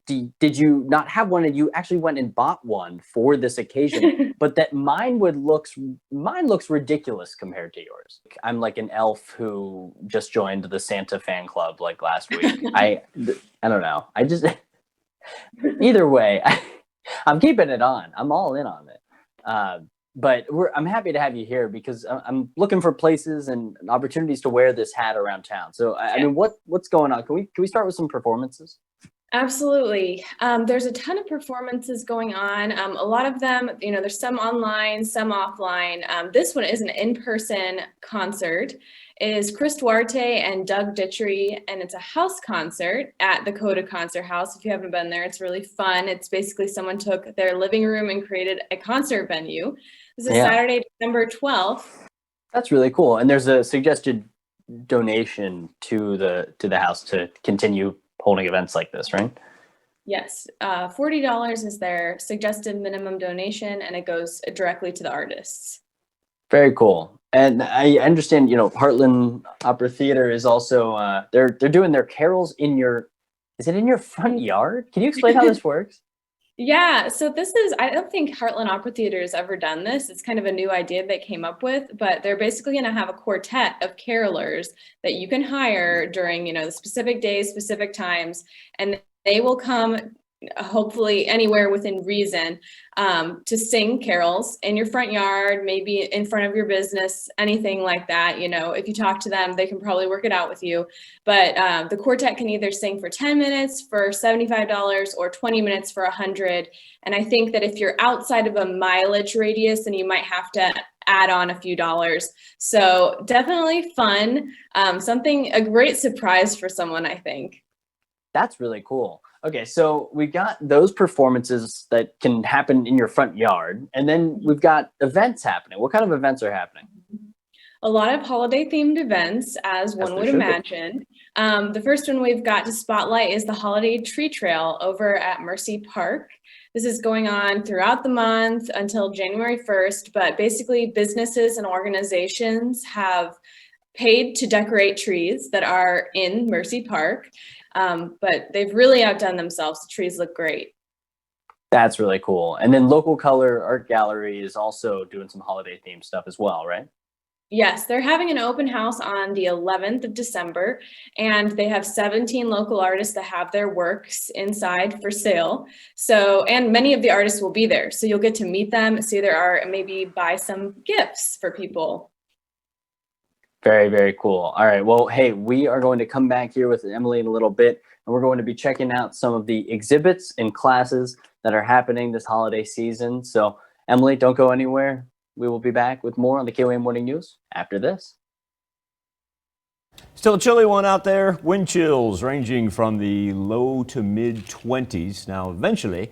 did you not have one and you actually went and bought one for this occasion, but that mine looks ridiculous compared to yours. I'm like an elf who just joined the Santa fan club like last week. I don't know. I just, either way, I'm keeping it on. I'm all in on it. But I'm happy to have you here because I'm looking for places and opportunities to wear this hat around town. So I mean, what's going on? Can we start with some performances? Absolutely. There's a ton of performances going on. A lot of them, there's some online, some offline. This one is an in-person concert. It is Chris Duarte and Doug Ditchery, and it's a house concert at the Coda Concert House. If you haven't been there, it's really fun. It's basically someone took their living room and created a concert venue. This is Saturday, December 12th. That's really cool. And there's a suggested donation to the house to continue holding events like this, right? Yes, $40 is their suggested minimum donation, and it goes directly to the artists. Very cool. And I understand, Heartland Opera Theater is also they're doing their carols is it in your front yard? Can you explain how this works? Yeah, so I don't think Heartland Opera Theater has ever done this. It's kind of a new idea they came up with, but they're basically going to have a quartet of carolers that you can hire during, the specific days, specific times, and they will come hopefully anywhere within reason to sing carols in your front yard, maybe in front of your business, anything like that. If you talk to them, they can probably work it out with you. But the quartet can either sing for 10 minutes for $75 or 20 minutes for $100. And I think that if you're outside of a mileage radius, then you might have to add on a few dollars. So definitely fun. A great surprise for someone, I think. That's really cool. Okay, so we got those performances that can happen in your front yard, and then we've got events happening. What kind of events are happening? A lot of holiday-themed events, as one would imagine. The first one we've got to spotlight is the Holiday Tree Trail over at Mercy Park. This is going on throughout the month until January 1st, but basically businesses and organizations have paid to decorate trees that are in Mercy Park. But they've really outdone themselves. The trees look great. That's really cool. And then Local Color Art Gallery is also doing some holiday themed stuff as well, right? Yes, they're having an open house on the 11th of December, and they have 17 local artists that have their works inside for sale. So, and many of the artists will be there. So you'll get to meet them, see their art, and maybe buy some gifts for people. Very, very cool. All right. Well, hey, we are going to come back here with Emily in a little bit, and we're going to be checking out some of the exhibits and classes that are happening this holiday season. So, Emily, don't go anywhere. We will be back with more on the KOAM Morning News after this. Still a chilly one out there. Wind chills ranging from the low to mid 20s. Now, eventually,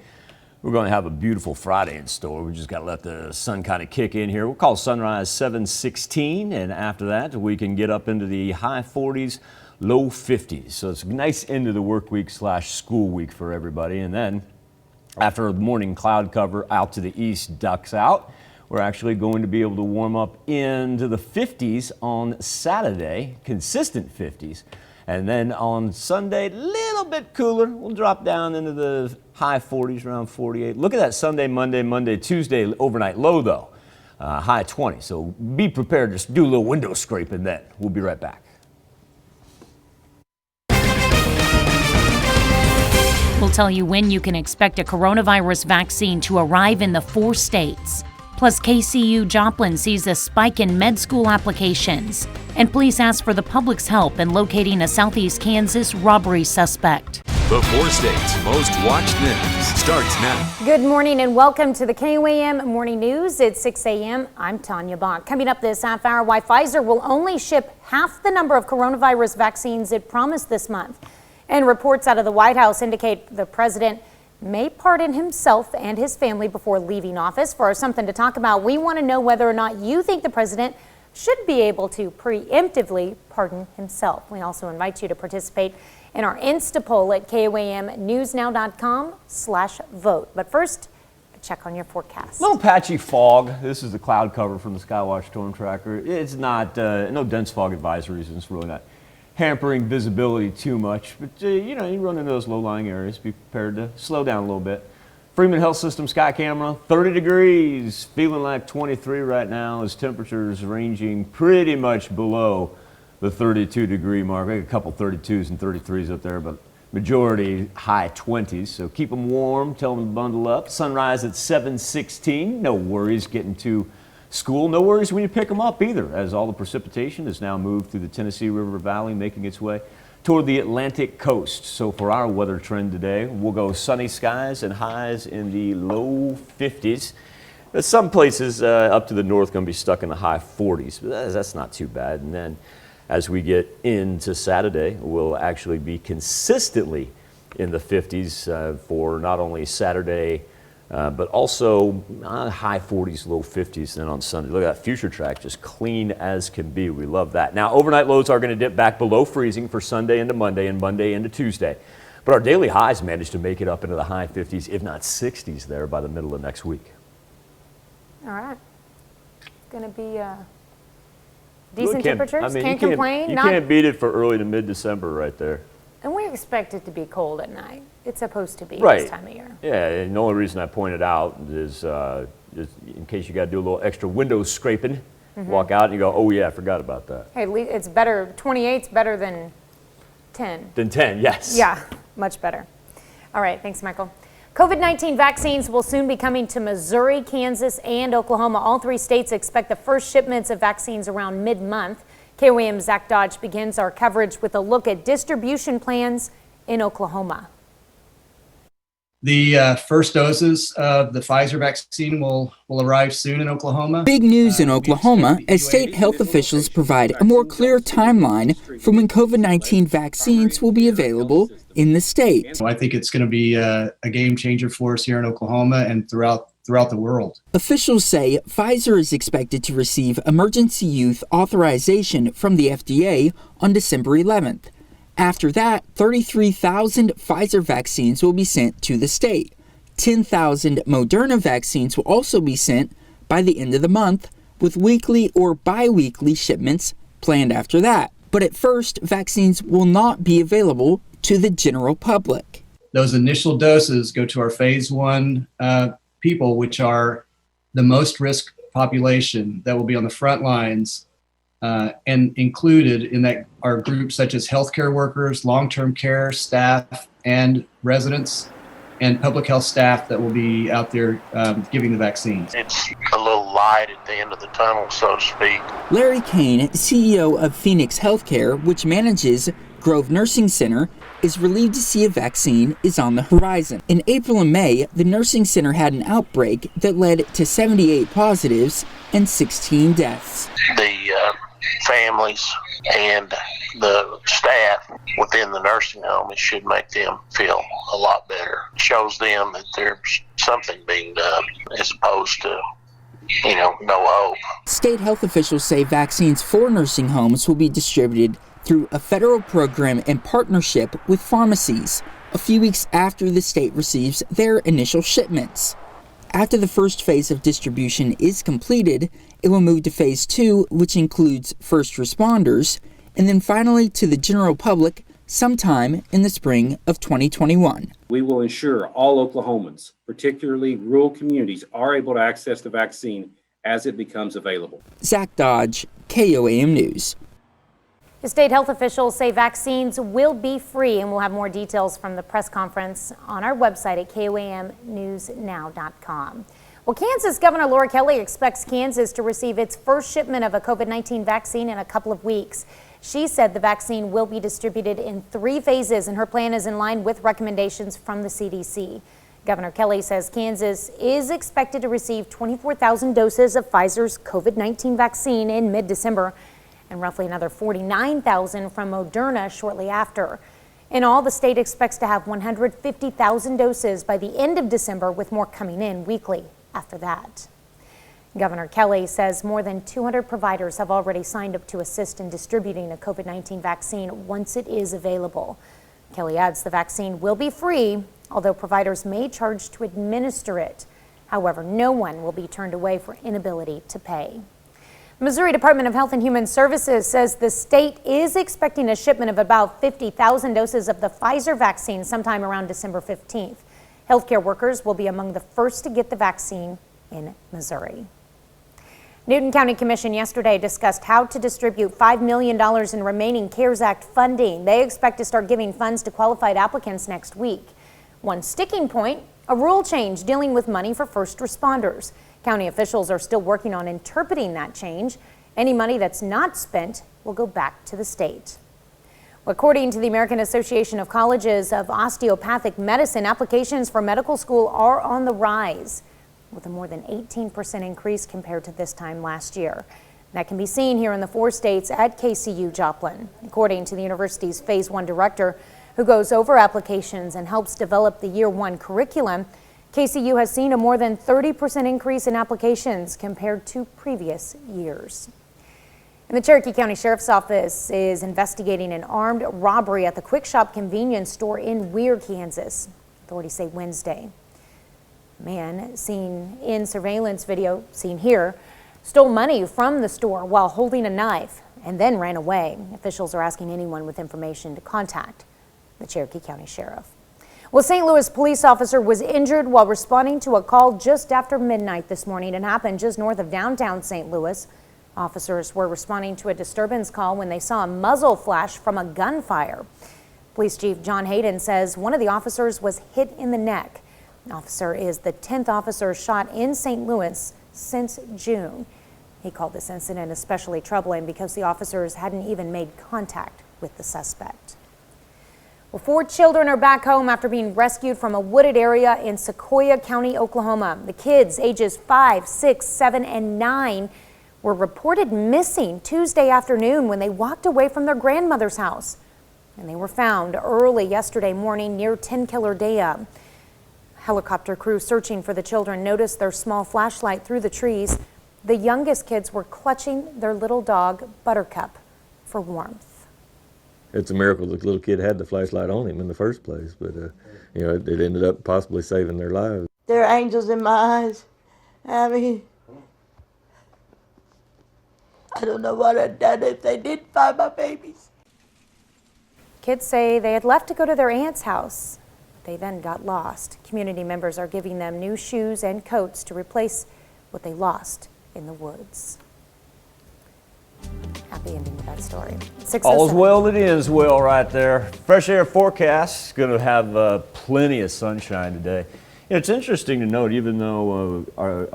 we're going to have a beautiful Friday in store. We just got to let the sun kind of kick in here. We'll call sunrise 7:16, and after that, we can get up into the high 40s, low 50s. So it's a nice end of the work week / school week for everybody. And then after the morning cloud cover out to the east ducks out, we're actually going to be able to warm up into the 50s on Saturday, consistent 50s. And then on Sunday, a little bit cooler. We'll drop down into the high 40s, around 48. Look at that Sunday, Monday, Tuesday overnight low, though, high 20. So be prepared to do a little window scraping then. We'll be right back. We'll tell you when you can expect a coronavirus vaccine to arrive in the 4 states. Plus, KCU Joplin sees a spike in med school applications. And police ask for the public's help in locating a Southeast Kansas robbery suspect. The 4 states' most watched news starts now. Good morning and welcome to the KOAM Morning News. It's 6 a.m. I'm Tanya Bach. Coming up this half hour, why Pfizer will only ship half the number of coronavirus vaccines it promised this month. And reports out of the White House indicate the president may pardon himself and his family before leaving office. For something to talk about, we want to know whether or not you think the president should be able to preemptively pardon himself. We also invite you to participate in our Insta poll at KOAMnewsnow.com/vote. But first, a check on your forecast. Little patchy fog. This is the cloud cover from the Skywatch Storm Tracker. It's not, no dense fog advisories, and it's really not hampering visibility too much. But, you know, you run into those low-lying areas, be prepared to slow down a little bit. Freeman Health System sky camera, 30 degrees, feeling like 23 right now as temperatures ranging pretty much below the 32-degree mark. I got a couple 32s and 33s up there, but majority high 20s. So keep them warm, tell them to bundle up. Sunrise at 7:16, no worries getting to school. No worries when you pick them up either, as all the precipitation has now moved through the Tennessee River Valley, making its way toward the Atlantic coast. So for our weather trend today, we'll go sunny skies and highs in the low 50s. Some places up to the north going to be stuck in the high 40s, but that's not too bad. And then as we get into Saturday, we'll actually be consistently in the 50s for not only Saturday, but also high 40s, low 50s then on Sunday. Look at that future track, just clean as can be. We love that. Now, overnight lows are going to dip back below freezing for Sunday into Monday and Monday into Tuesday. But our daily highs managed to make it up into the high 50s, if not 60s there by the middle of next week. All right. It's going to be decent temperatures. I mean, can't complain. You can't beat it for early to mid-December right there. And we expect it to be cold at night. It's supposed to be right. This time of year. Yeah, and the only reason I pointed out is in case you got to do a little extra window scraping, walk out and you go, oh yeah, I forgot about that. Hey, it's better, 28's better than 10. Than 10, yes. Yeah, much better. All right, thanks, Michael. COVID-19 vaccines will soon be coming to Missouri, Kansas, and Oklahoma. All 3 states expect the first shipments of vaccines around mid-month. KOAM's Zach Dodge begins our coverage with a look at distribution plans in Oklahoma. The first doses of the Pfizer vaccine will arrive soon in Oklahoma. Big news in Oklahoma as state health officials provide a more clear timeline for when COVID-19 vaccines will be available in the state. So I think it's going to be a game changer for us here in Oklahoma and throughout the world. Officials say Pfizer is expected to receive emergency use authorization from the FDA on December 11th. After that, 33,000 Pfizer vaccines will be sent to the state. 10,000 Moderna vaccines will also be sent by the end of the month, with weekly or bi-weekly shipments planned after that. But at first, vaccines will not be available to the general public. those initial doses go to our phase 1 people, which are the most risk population that will be on the front lines, and included in that are groups such as healthcare workers, long-term care staff, and residents, and public health staff that will be out there giving the vaccines. It's a little light at the end of the tunnel, so to speak. Larry Kane, CEO of Phoenix Healthcare, which manages Grove Nursing Center, is relieved to see a vaccine is on the horizon. In April and May, the nursing center had an outbreak that led to 78 positives and 16 deaths. The families and the staff within the nursing home, it should make them feel a lot better. It shows them that there's something being done as opposed to, no hope. State health officials say vaccines for nursing homes will be distributed through a federal program in partnership with pharmacies, a few weeks after the state receives their initial shipments. After the first phase of distribution is completed, it will move to phase 2, which includes first responders, and then finally to the general public sometime in the spring of 2021. We will ensure all Oklahomans, particularly rural communities, are able to access the vaccine as it becomes available. Zach Dodge, KOAM News. State health officials say vaccines will be free, and we'll have more details from the press conference on our website at KOAMnewsnow.com. Well, Kansas Governor Laura Kelly expects Kansas to receive its first shipment of a COVID-19 vaccine in a couple of weeks. She said the vaccine will be distributed in 3 phases, and her plan is in line with recommendations from the CDC. Governor Kelly says Kansas is expected to receive 24,000 doses of Pfizer's COVID-19 vaccine in mid-December, and roughly another 49,000 from Moderna shortly after. In all, the state expects to have 150,000 doses by the end of December, with more coming in weekly after that. Governor Kelly says more than 200 providers have already signed up to assist in distributing a COVID-19 vaccine once it is available. Kelly adds the vaccine will be free, although providers may charge to administer it. However, no one will be turned away for inability to pay. Missouri Department of Health and Human Services says the state is expecting a shipment of about 50,000 doses of the Pfizer vaccine sometime around December 15th. Healthcare workers will be among the first to get the vaccine in Missouri. Newton County Commission yesterday discussed how to distribute $5 million in remaining CARES Act funding. They expect to start giving funds to qualified applicants next week. One sticking point, a rule change dealing with money for first responders. County officials are still working on interpreting that change. Any money that's not spent will go back to the state. According to the American Association of Colleges of Osteopathic Medicine, applications for medical school are on the rise, with a more than 18% increase compared to this time last year. That can be seen here in the 4 states at KCU Joplin. According to the university's Phase 1 director, who goes over applications and helps develop the Year 1 curriculum, KCU has seen a more than 30% increase in applications compared to previous years. And the Cherokee County Sheriff's Office is investigating an armed robbery at the Quick Shop convenience store in Weir, Kansas. Authorities say Wednesday. A man seen in surveillance video, seen here, stole money from the store while holding a knife and then ran away. Officials are asking anyone with information to contact the Cherokee County Sheriff. Well, St. Louis police officer was injured while responding to a call just after midnight this morning. It happened just north of downtown St. Louis. Officers were responding to a disturbance call when they saw a muzzle flash from a gunfire. Police Chief John Hayden says one of the officers was hit in the neck. The officer is the 10th officer shot in St. Louis since June. He called this incident especially troubling because the officers hadn't even made contact with the suspect. Well, 4 children are back home after being rescued from a wooded area in Sequoyah County, Oklahoma. The kids, ages 5, 6, 7, and 9, were reported missing Tuesday afternoon when they walked away from their grandmother's house. And they were found early yesterday morning near 10 Killer Dam. Helicopter crew searching for the children noticed their small flashlight through the trees. The youngest kids were clutching their little dog, Buttercup, for warmth. It's a miracle the little kid had the flashlight on him in the first place, but it ended up possibly saving their lives. They're angels in my eyes. I mean, I don't know what I'd done if they didn't find my babies. Kids say they had left to go to their aunt's house. They then got lost. Community members are giving them new shoes and coats to replace what they lost in the woods. Happy ending to that story. All's well that ends well right there. Fresh air forecast, going to have plenty of sunshine today. It's interesting to note, even though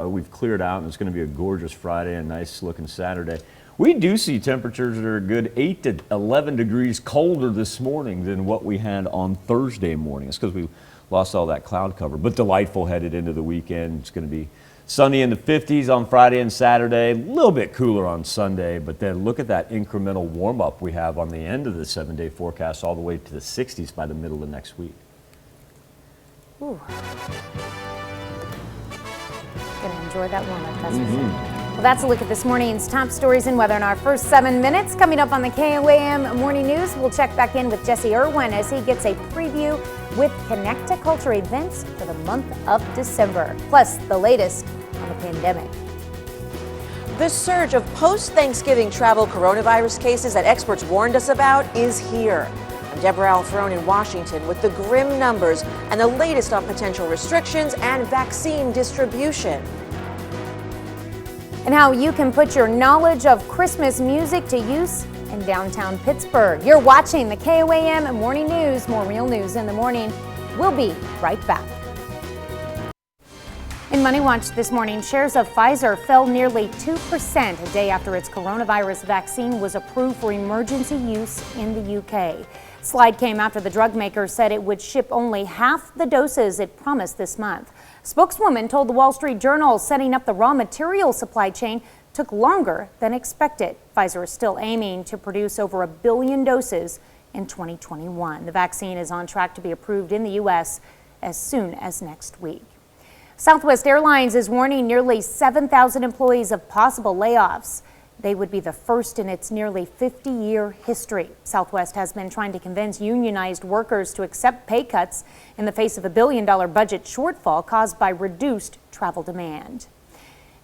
we've cleared out and it's going to be a gorgeous Friday and nice looking Saturday, we do see temperatures that are a good 8 to 11 degrees colder this morning than what we had on Thursday morning. It's because we lost all that cloud cover, but delightful headed into the weekend. It's going to be sunny in the 50s on Friday and Saturday, a little bit cooler on Sunday, but then look at that incremental warm up we have on the end of the 7-day forecast all the way to the 60s by the middle of next week. Ooh. Gonna enjoy that warm-up, that's for sure. Well, that's a look at this morning's top stories and weather in our first 7 minutes. Coming up on the KOAM Morning News, we'll check back in with Jesse Irwin as he gets a preview with Connect to Culture events for the month of December, plus the latest on the pandemic. The surge of post-Thanksgiving travel coronavirus cases that experts warned us about is here. I'm Deborah Alfrone in Washington with the grim numbers and the latest on potential restrictions and vaccine distribution. And how you can put your knowledge of Christmas music to use in downtown Pittsburgh. You're watching the KOAM Morning News. More real news in the morning. We'll be right back. In Money Watch this morning, shares of Pfizer fell nearly 2% a day after its coronavirus vaccine was approved for emergency use in the UK. Slide came after the drug maker said it would ship only half the doses it promised this month. Spokeswoman told the Wall Street Journal setting up the raw material supply chain took longer than expected. Pfizer is still aiming to produce over 1 billion doses in 2021. The vaccine is on track to be approved in the U.S. as soon as next week. Southwest Airlines is warning nearly 7,000 employees of possible layoffs. They would be the first in its nearly 50-year history. Southwest has been trying to convince unionized workers to accept pay cuts in the face of a $1 billion budget shortfall caused by reduced travel demand.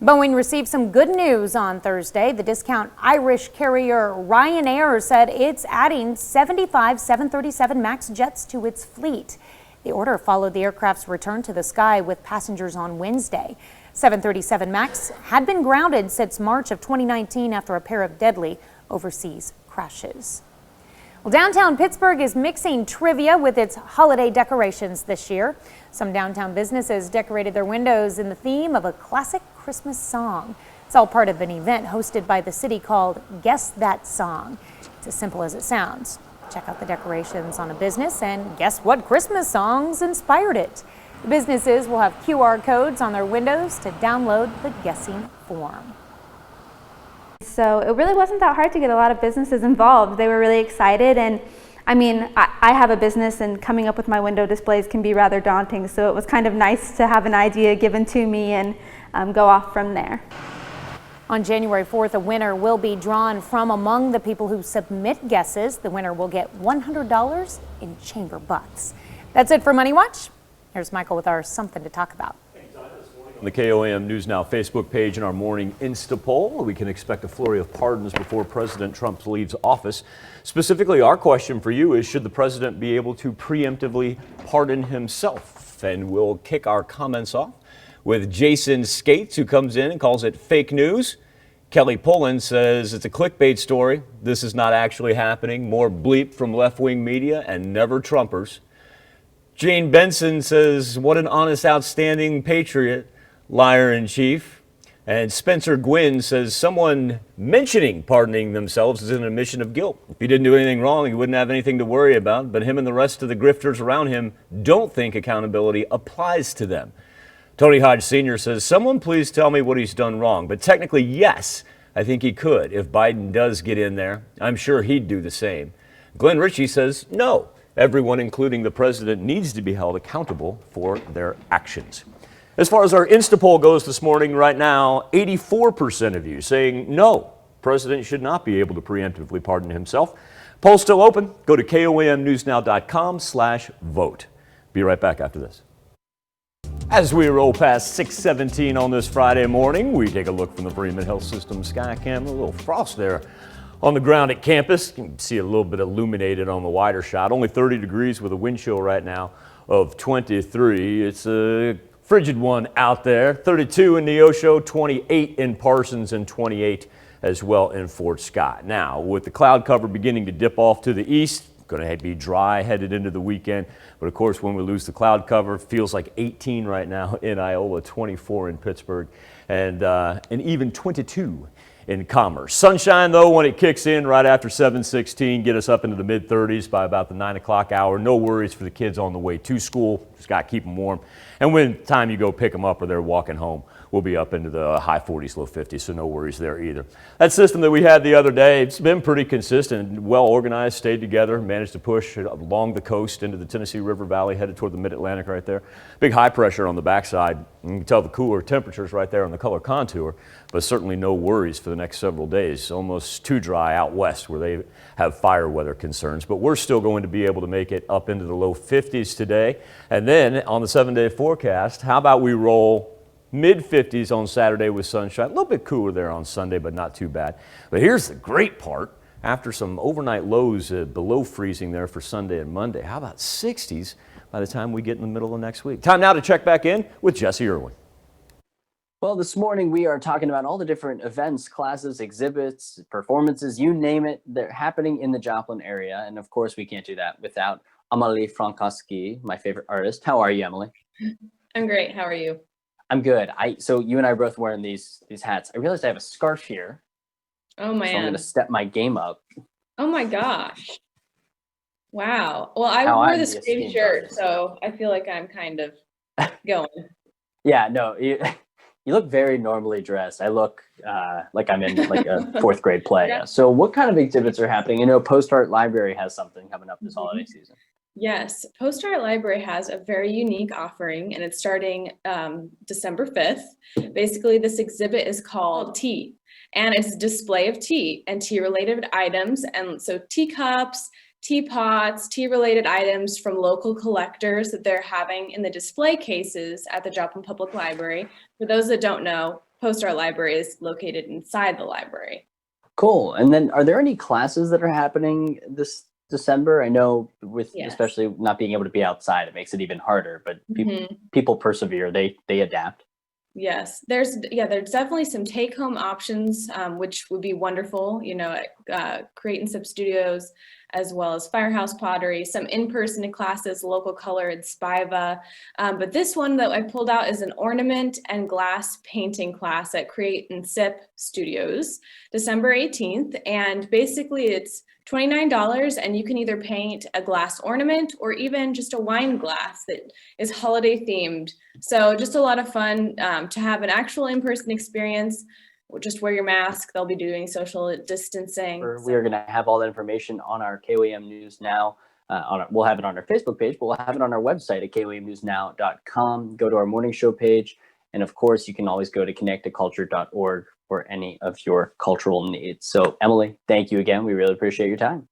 Boeing received some good news on Thursday. The discount Irish carrier Ryanair said it's adding 75 737 MAX jets to its fleet. The order followed the aircraft's return to the sky with passengers on Wednesday. 737 MAX had been grounded since March of 2019 after a pair of deadly overseas crashes. Well, downtown Pittsburgh is mixing trivia with its holiday decorations this year. Some downtown businesses decorated their windows in the theme of a classic Christmas song. It's all part of an event hosted by the city called Guess That Song. It's as simple as it sounds. Check out the decorations on a business and guess what Christmas songs inspired it. The businesses will have QR codes on their windows to download the guessing form. So it really wasn't that hard to get a lot of businesses involved. They were really excited, and I mean, I have a business and coming up with my window displays can be rather daunting, so it was kind of nice to have an idea given to me and go off from there. On January 4th, a winner will be drawn from among the people who submit guesses. The winner will get $100 in chamber bucks. That's it for Money Watch. Here's Michael with our Something to Talk About. On the KOAM News Now Facebook page and our morning Insta poll, we can expect a flurry of pardons before President Trump leaves office. Specifically, our question for you is, should the president be able to preemptively pardon himself? And we'll kick our comments off with Jason Skates, who comes in and calls it fake news. Kelly Pullen says it's a clickbait story. This is not actually happening. More bleep from left-wing media and never Trumpers. Jane Benson says, what an honest, outstanding patriot, liar in chief. And Spencer Gwynn says, someone mentioning pardoning themselves is an admission of guilt. If he didn't do anything wrong, he wouldn't have anything to worry about. But him and the rest of the grifters around him don't think accountability applies to them. Tony Hodge Sr. says, someone please tell me what he's done wrong. But technically, yes, I think he could. If Biden does get in there, I'm sure he'd do the same. Glenn Ritchie says, no. Everyone, including the president, needs to be held accountable for their actions. As far as our Insta poll goes this morning, right now, 84% of you saying no, president should not be able to preemptively pardon himself. Poll still open. Go to KOAMnewsnow.com/vote. Be right back after this. As we roll past 6:17 on this Friday morning, we take a look from the Freeman Health System sky camera. A little frost there on the ground at campus. You can see a little bit illuminated on the wider shot. Only 30 degrees with a wind chill right now. of 23. It's a frigid one out there. 32 in Neosho, 28 in Parsons, and 28 as well in Fort Scott. Now, with the cloud cover beginning to dip off to the east, going to be dry headed into the weekend. But of course, when we lose the cloud cover, feels like 18 right now in Iowa, 24 in Pittsburgh, and even 22 in Commerce. Sunshine, though, when it kicks in right after 7:16, get us up into the mid-30s by about the 9 o'clock hour. No worries for the kids on the way to school. Just got to keep them warm. And when time you go pick them up or they're walking home, we'll be up into the high 40s, low 50s, so no worries there either. That system that we had the other day, it's been pretty consistent, well organized, stayed together, managed to push it along the coast into the Tennessee River Valley, headed toward the mid-Atlantic right there. Big high pressure on the backside. You can tell the cooler temperatures right there on the color contour, but certainly no worries for the next several days. Almost too dry out west where they have fire weather concerns, but we're still going to be able to make it up into the low 50s today. And then on the 7-day forecast, how about we roll mid-50s on Saturday with sunshine. A little bit cooler there on Sunday, but not too bad. But here's the great part. After some overnight lows below freezing there for Sunday and Monday, how about 60s by the time we get in the middle of next week? Time now to check back in with Jesse Irwin. Well, this morning we are talking about all the different events, classes, exhibits, performances, you name it, they're happening in the Joplin area. And of course, we can't do that without Amelie Frankowski, my favorite artist. How are you, Emily? I'm great. How are you? I'm good. So you and I are both wearing these hats. I realized I have a scarf here. Oh man. So I'm going to step my game up. Oh my gosh. Wow. Well, I wore the same shirt, so I feel like I'm kind of going. Yeah, no, you look very normally dressed. I look like I'm in like a fourth grade play. Yeah. So what kind of exhibits are happening? You know, Post Art Library has something coming up this holiday season. Yes, Post Art Library has a very unique offering, and it's starting December 5th. Basically, this exhibit is called Tea, and it's a display of tea and tea-related items. And so teacups, teapots, tea-related items from local collectors that they're having in the display cases at the Joplin Public Library. For those that don't know, Post Art Library is located inside the library. Cool. And then are there any classes that are happening this December? I know with especially not being able to be outside, it makes it even harder, but people persevere, they adapt. Yes, there's definitely some take-home options, which would be wonderful, you know, Create and Sip Studios, as well as Firehouse Pottery, some in-person classes, Local Color and Spiva. But this one that I pulled out is an ornament and glass painting class at Create and Sip Studios, December 18th. And basically it's $29, and you can either paint a glass ornament or even just a wine glass that is holiday themed. So just a lot of fun to have an actual in-person experience. Just wear your mask. They'll be doing social distancing. We are going to have all that information on our KOAM News Now. We'll have it on our Facebook page, but we'll have it on our website at koamnewsnow.com. Go to our morning show page. And of course, you can always go to connecttoculture.org for any of your cultural needs. So Emily, thank you again. We really appreciate your time.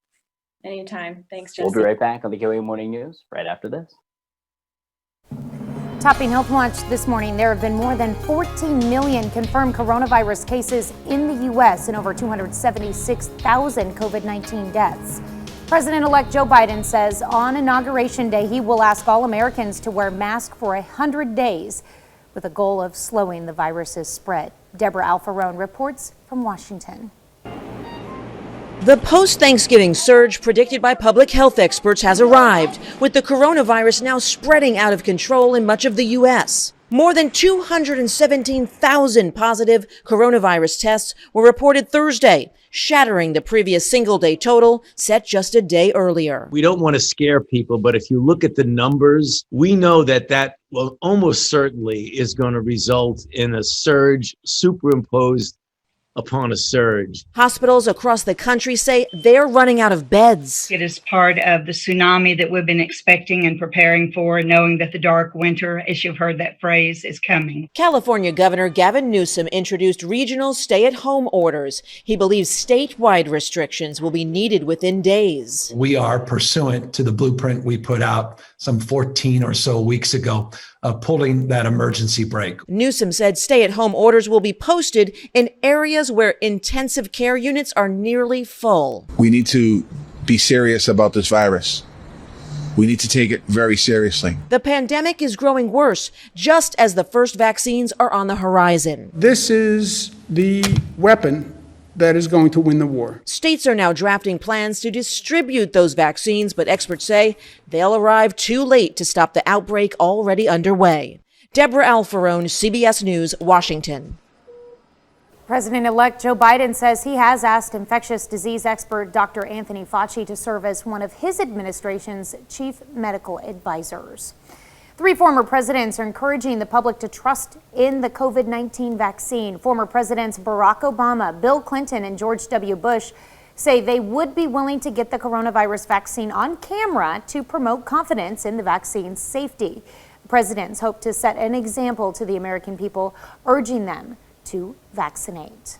Anytime. Thanks, Jesse. We'll be right back on the KOAM Morning News right after this. Topping Health Watch this morning, there have been more than 14 million confirmed coronavirus cases in the U.S. and over 276,000 COVID-19 deaths. President-elect Joe Biden says on Inauguration Day he will ask all Americans to wear masks for 100 days with a goal of slowing the virus's spread. Deborah Alfarone reports from Washington. The post-Thanksgiving surge predicted by public health experts has arrived, with the coronavirus now spreading out of control in much of the U.S. More than 217,000 positive coronavirus tests were reported Thursday, shattering the previous single-day total set just a day earlier. We don't want to scare people, but if you look at the numbers, we know that will almost certainly is going to result in a surge superimposed upon a surge. Hospitals across the country say they're running out of beds. It is part of the tsunami that we've been expecting and preparing for, knowing that the dark winter, as you've heard that phrase, is coming. California Governor Gavin Newsom introduced regional stay-at-home orders. He believes statewide restrictions will be needed within days. We are pursuant to the blueprint we put out some 14 or so weeks ago, pulling that emergency brake. Newsom said stay-at-home orders will be posted in areas where intensive care units are nearly full. We need to be serious about this virus. We need to take it very seriously. The pandemic is growing worse, just as the first vaccines are on the horizon. This is the weapon that is going to win the war. States are now drafting plans to distribute those vaccines, but experts say they'll arrive too late to stop the outbreak already underway. Deborah Alfarone, CBS News, Washington. President-elect Joe Biden says he has asked infectious disease expert Dr. Anthony Fauci to serve as one of his administration's chief medical advisors. 3 former presidents are encouraging the public to trust in the COVID-19 vaccine. Former presidents Barack Obama, Bill Clinton, and George W. Bush say they would be willing to get the coronavirus vaccine on camera to promote confidence in the vaccine's safety. The presidents hope to set an example to the American people, urging them to vaccinate.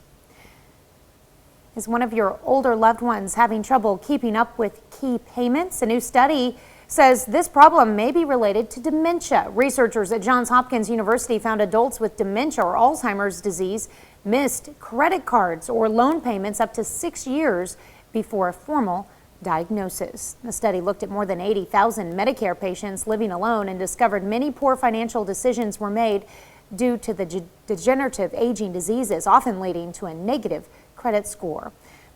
Is one of your older loved ones having trouble keeping up with key payments? A new study says this problem may be related to dementia. Researchers at Johns Hopkins University found adults with dementia or Alzheimer's disease missed credit cards or loan payments up to 6 years before a formal diagnosis. The study looked at more than 80,000 Medicare patients living alone and discovered many poor financial decisions were made due to the degenerative aging diseases, often leading to a negative credit score.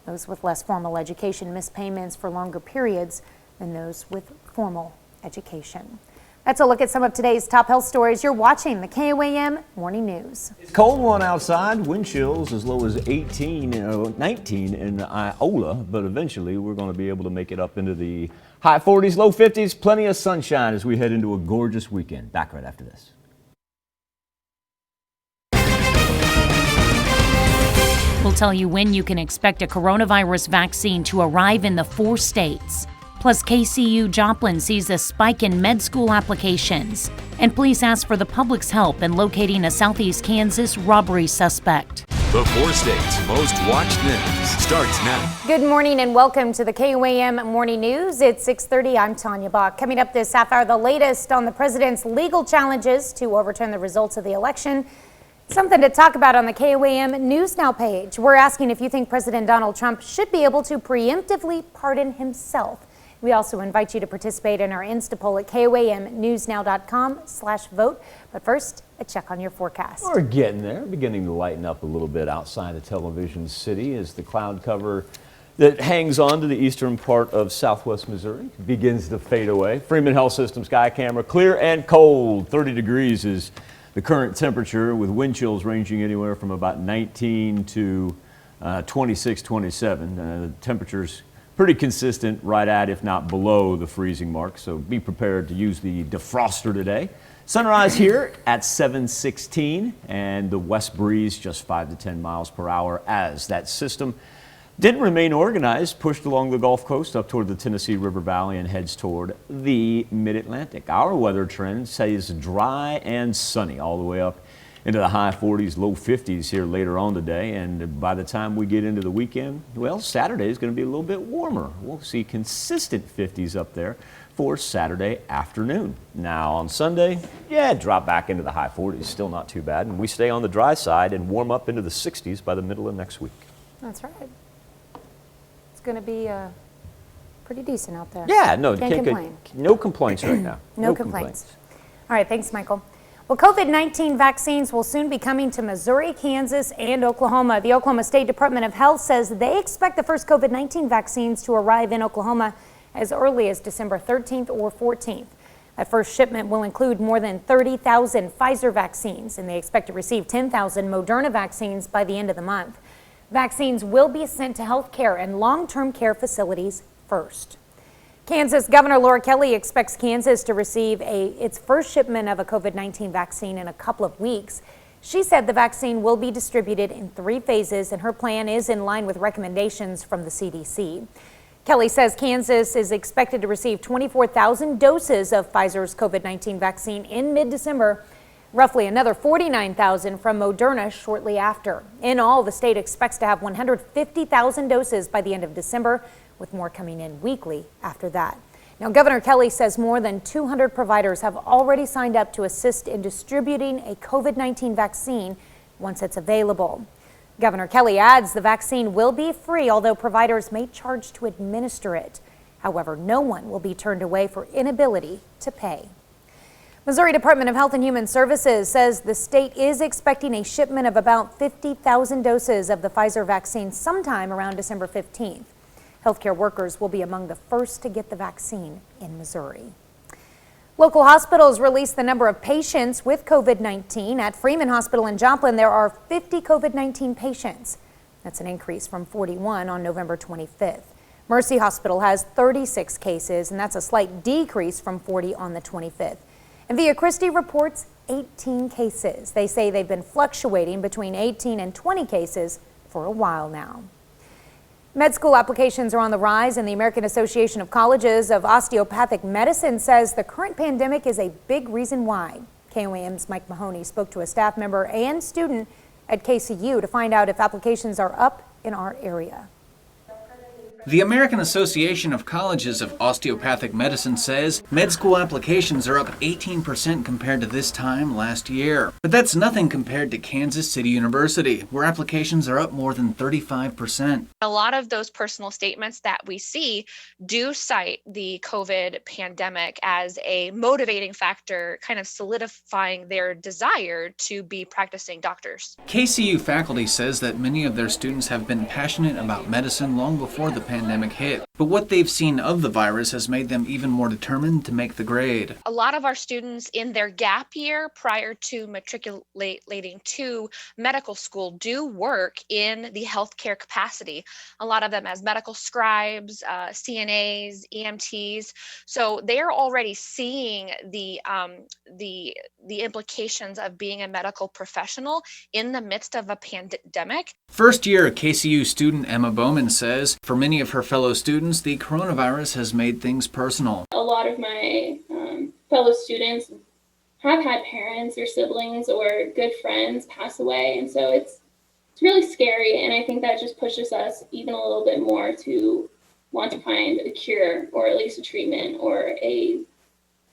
Those with less formal education miss payments for longer periods than those with formal education. That's a look at some of today's top health stories. You're watching the KOAM Morning News. It's a cold one outside, wind chills as low as 19 in Iola, but eventually we're going to be able to make it up into the high 40s, low 50s, plenty of sunshine as we head into a gorgeous weekend. Back right after this. We'll tell you when you can expect a coronavirus vaccine to arrive in the 4 states. Plus, KCU Joplin sees a spike in med school applications. And police ask for the public's help in locating a Southeast Kansas robbery suspect. The 4 states' most watched news starts now. Good morning and welcome to the KOAM Morning News. It's 6:30. I'm Tanya Bach. Coming up this half hour, the latest on the president's legal challenges to overturn the results of the election. Something to talk about on the KOAM News Now page. We're asking if you think President Donald Trump should be able to preemptively pardon himself. We also invite you to participate in our Insta poll at KOAMnewsnow.com/vote. But first, a check on your forecast. We're getting there, beginning to lighten up a little bit outside of Television City as the cloud cover that hangs on to the eastern part of southwest Missouri begins to fade away. Freeman Health System sky camera, clear and cold. 30 degrees is the current temperature, with wind chills ranging anywhere from about 19 to 26, 27. The temperatures pretty consistent, right at, if not below, the freezing mark. So be prepared to use the defroster today. Sunrise here at 7:16, and the west breeze just 5 to 10 miles per hour as that system didn't remain organized, pushed along the Gulf Coast up toward the Tennessee River Valley and heads toward the Mid-Atlantic. Our weather trend says dry and sunny all the way up into the high 40s, low 50s here later on today. And by the time we get into the weekend, well, Saturday is going to be a little bit warmer. We'll see consistent 50s up there for Saturday afternoon. Now on Sunday, drop back into the high 40s, still not too bad. And we stay on the dry side and warm up into the 60s by the middle of next week. That's right. It's going to be pretty decent out there. Yeah, no, can't complain. No complaints right now. No complaints. All right, thanks, Michael. Well, COVID-19 vaccines will soon be coming to Missouri, Kansas, and Oklahoma. The Oklahoma State Department of Health says they expect the first COVID-19 vaccines to arrive in Oklahoma as early as December 13th or 14th. That first shipment will include more than 30,000 Pfizer vaccines, and they expect to receive 10,000 Moderna vaccines by the end of the month. Vaccines will be sent to health care and long-term care facilities first. Kansas Governor Laura Kelly expects Kansas to receive its first shipment of a COVID-19 vaccine in a couple of weeks. She said the vaccine will be distributed in 3 phases, and her plan is in line with recommendations from the CDC. Kelly says Kansas is expected to receive 24,000 doses of Pfizer's COVID-19 vaccine in mid-December, roughly another 49,000 from Moderna shortly after. In all, the state expects to have 150,000 doses by the end of December, with more coming in weekly after that. Now, Governor Kelly says more than 200 providers have already signed up to assist in distributing a COVID-19 vaccine once it's available. Governor Kelly adds the vaccine will be free, although providers may charge to administer it. However, no one will be turned away for inability to pay. Missouri Department of Health and Human Services says the state is expecting a shipment of about 50,000 doses of the Pfizer vaccine sometime around December 15th. Healthcare workers will be among the first to get the vaccine in Missouri. Local hospitals released the number of patients with COVID-19. At Freeman Hospital in Joplin, there are 50 COVID-19 patients. That's an increase from 41 on November 25th. Mercy Hospital has 36 cases, and that's a slight decrease from 40 on the 25th. And Via Christi reports 18 cases. They say they've been fluctuating between 18 and 20 cases for a while now. Med school applications are on the rise, and the American Association of Colleges of Osteopathic Medicine says the current pandemic is a big reason why. KOAM's Mike Mahoney spoke to a staff member and student at KCU to find out if applications are up in our area. The American Association of Colleges of Osteopathic Medicine says med school applications are up 18% compared to this time last year. But that's nothing compared to Kansas City University, where applications are up more than 35%. A lot of those personal statements that we see do cite the COVID pandemic as a motivating factor, kind of solidifying their desire to be practicing doctors. KCU faculty says that many of their students have been passionate about medicine long before the pandemic hit, but what they've seen of the virus has made them even more determined to make the grade. A lot of our students in their gap year prior to matriculating to medical school do work in the healthcare capacity. A lot of them as medical scribes, CNAs, EMTs. So they're already seeing the implications of being a medical professional in the midst of a pandemic. First year KCU student Emma Bowman says for many of her fellow students, the coronavirus has made things personal. A lot of my fellow students have had parents or siblings or good friends pass away, and so it's really scary, and I think that just pushes us even a little bit more to want to find a cure or at least a treatment or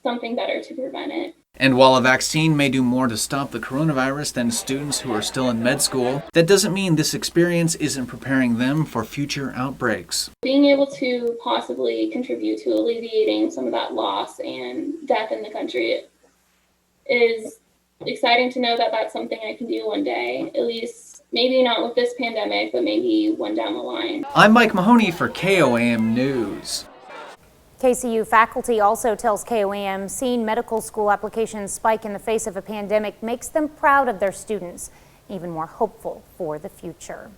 something better to prevent it. And while a vaccine may do more to stop the coronavirus than students who are still in med school, that doesn't mean this experience isn't preparing them for future outbreaks. Being able to possibly contribute to alleviating some of that loss and death in the country is exciting to know that that's something I can do one day, at least maybe not with this pandemic, but maybe one down the line. I'm Mike Mahoney for KOAM News. KCU faculty also tells KOAM seeing medical school applications spike in the face of a pandemic makes them proud of their students, even more hopeful for the future.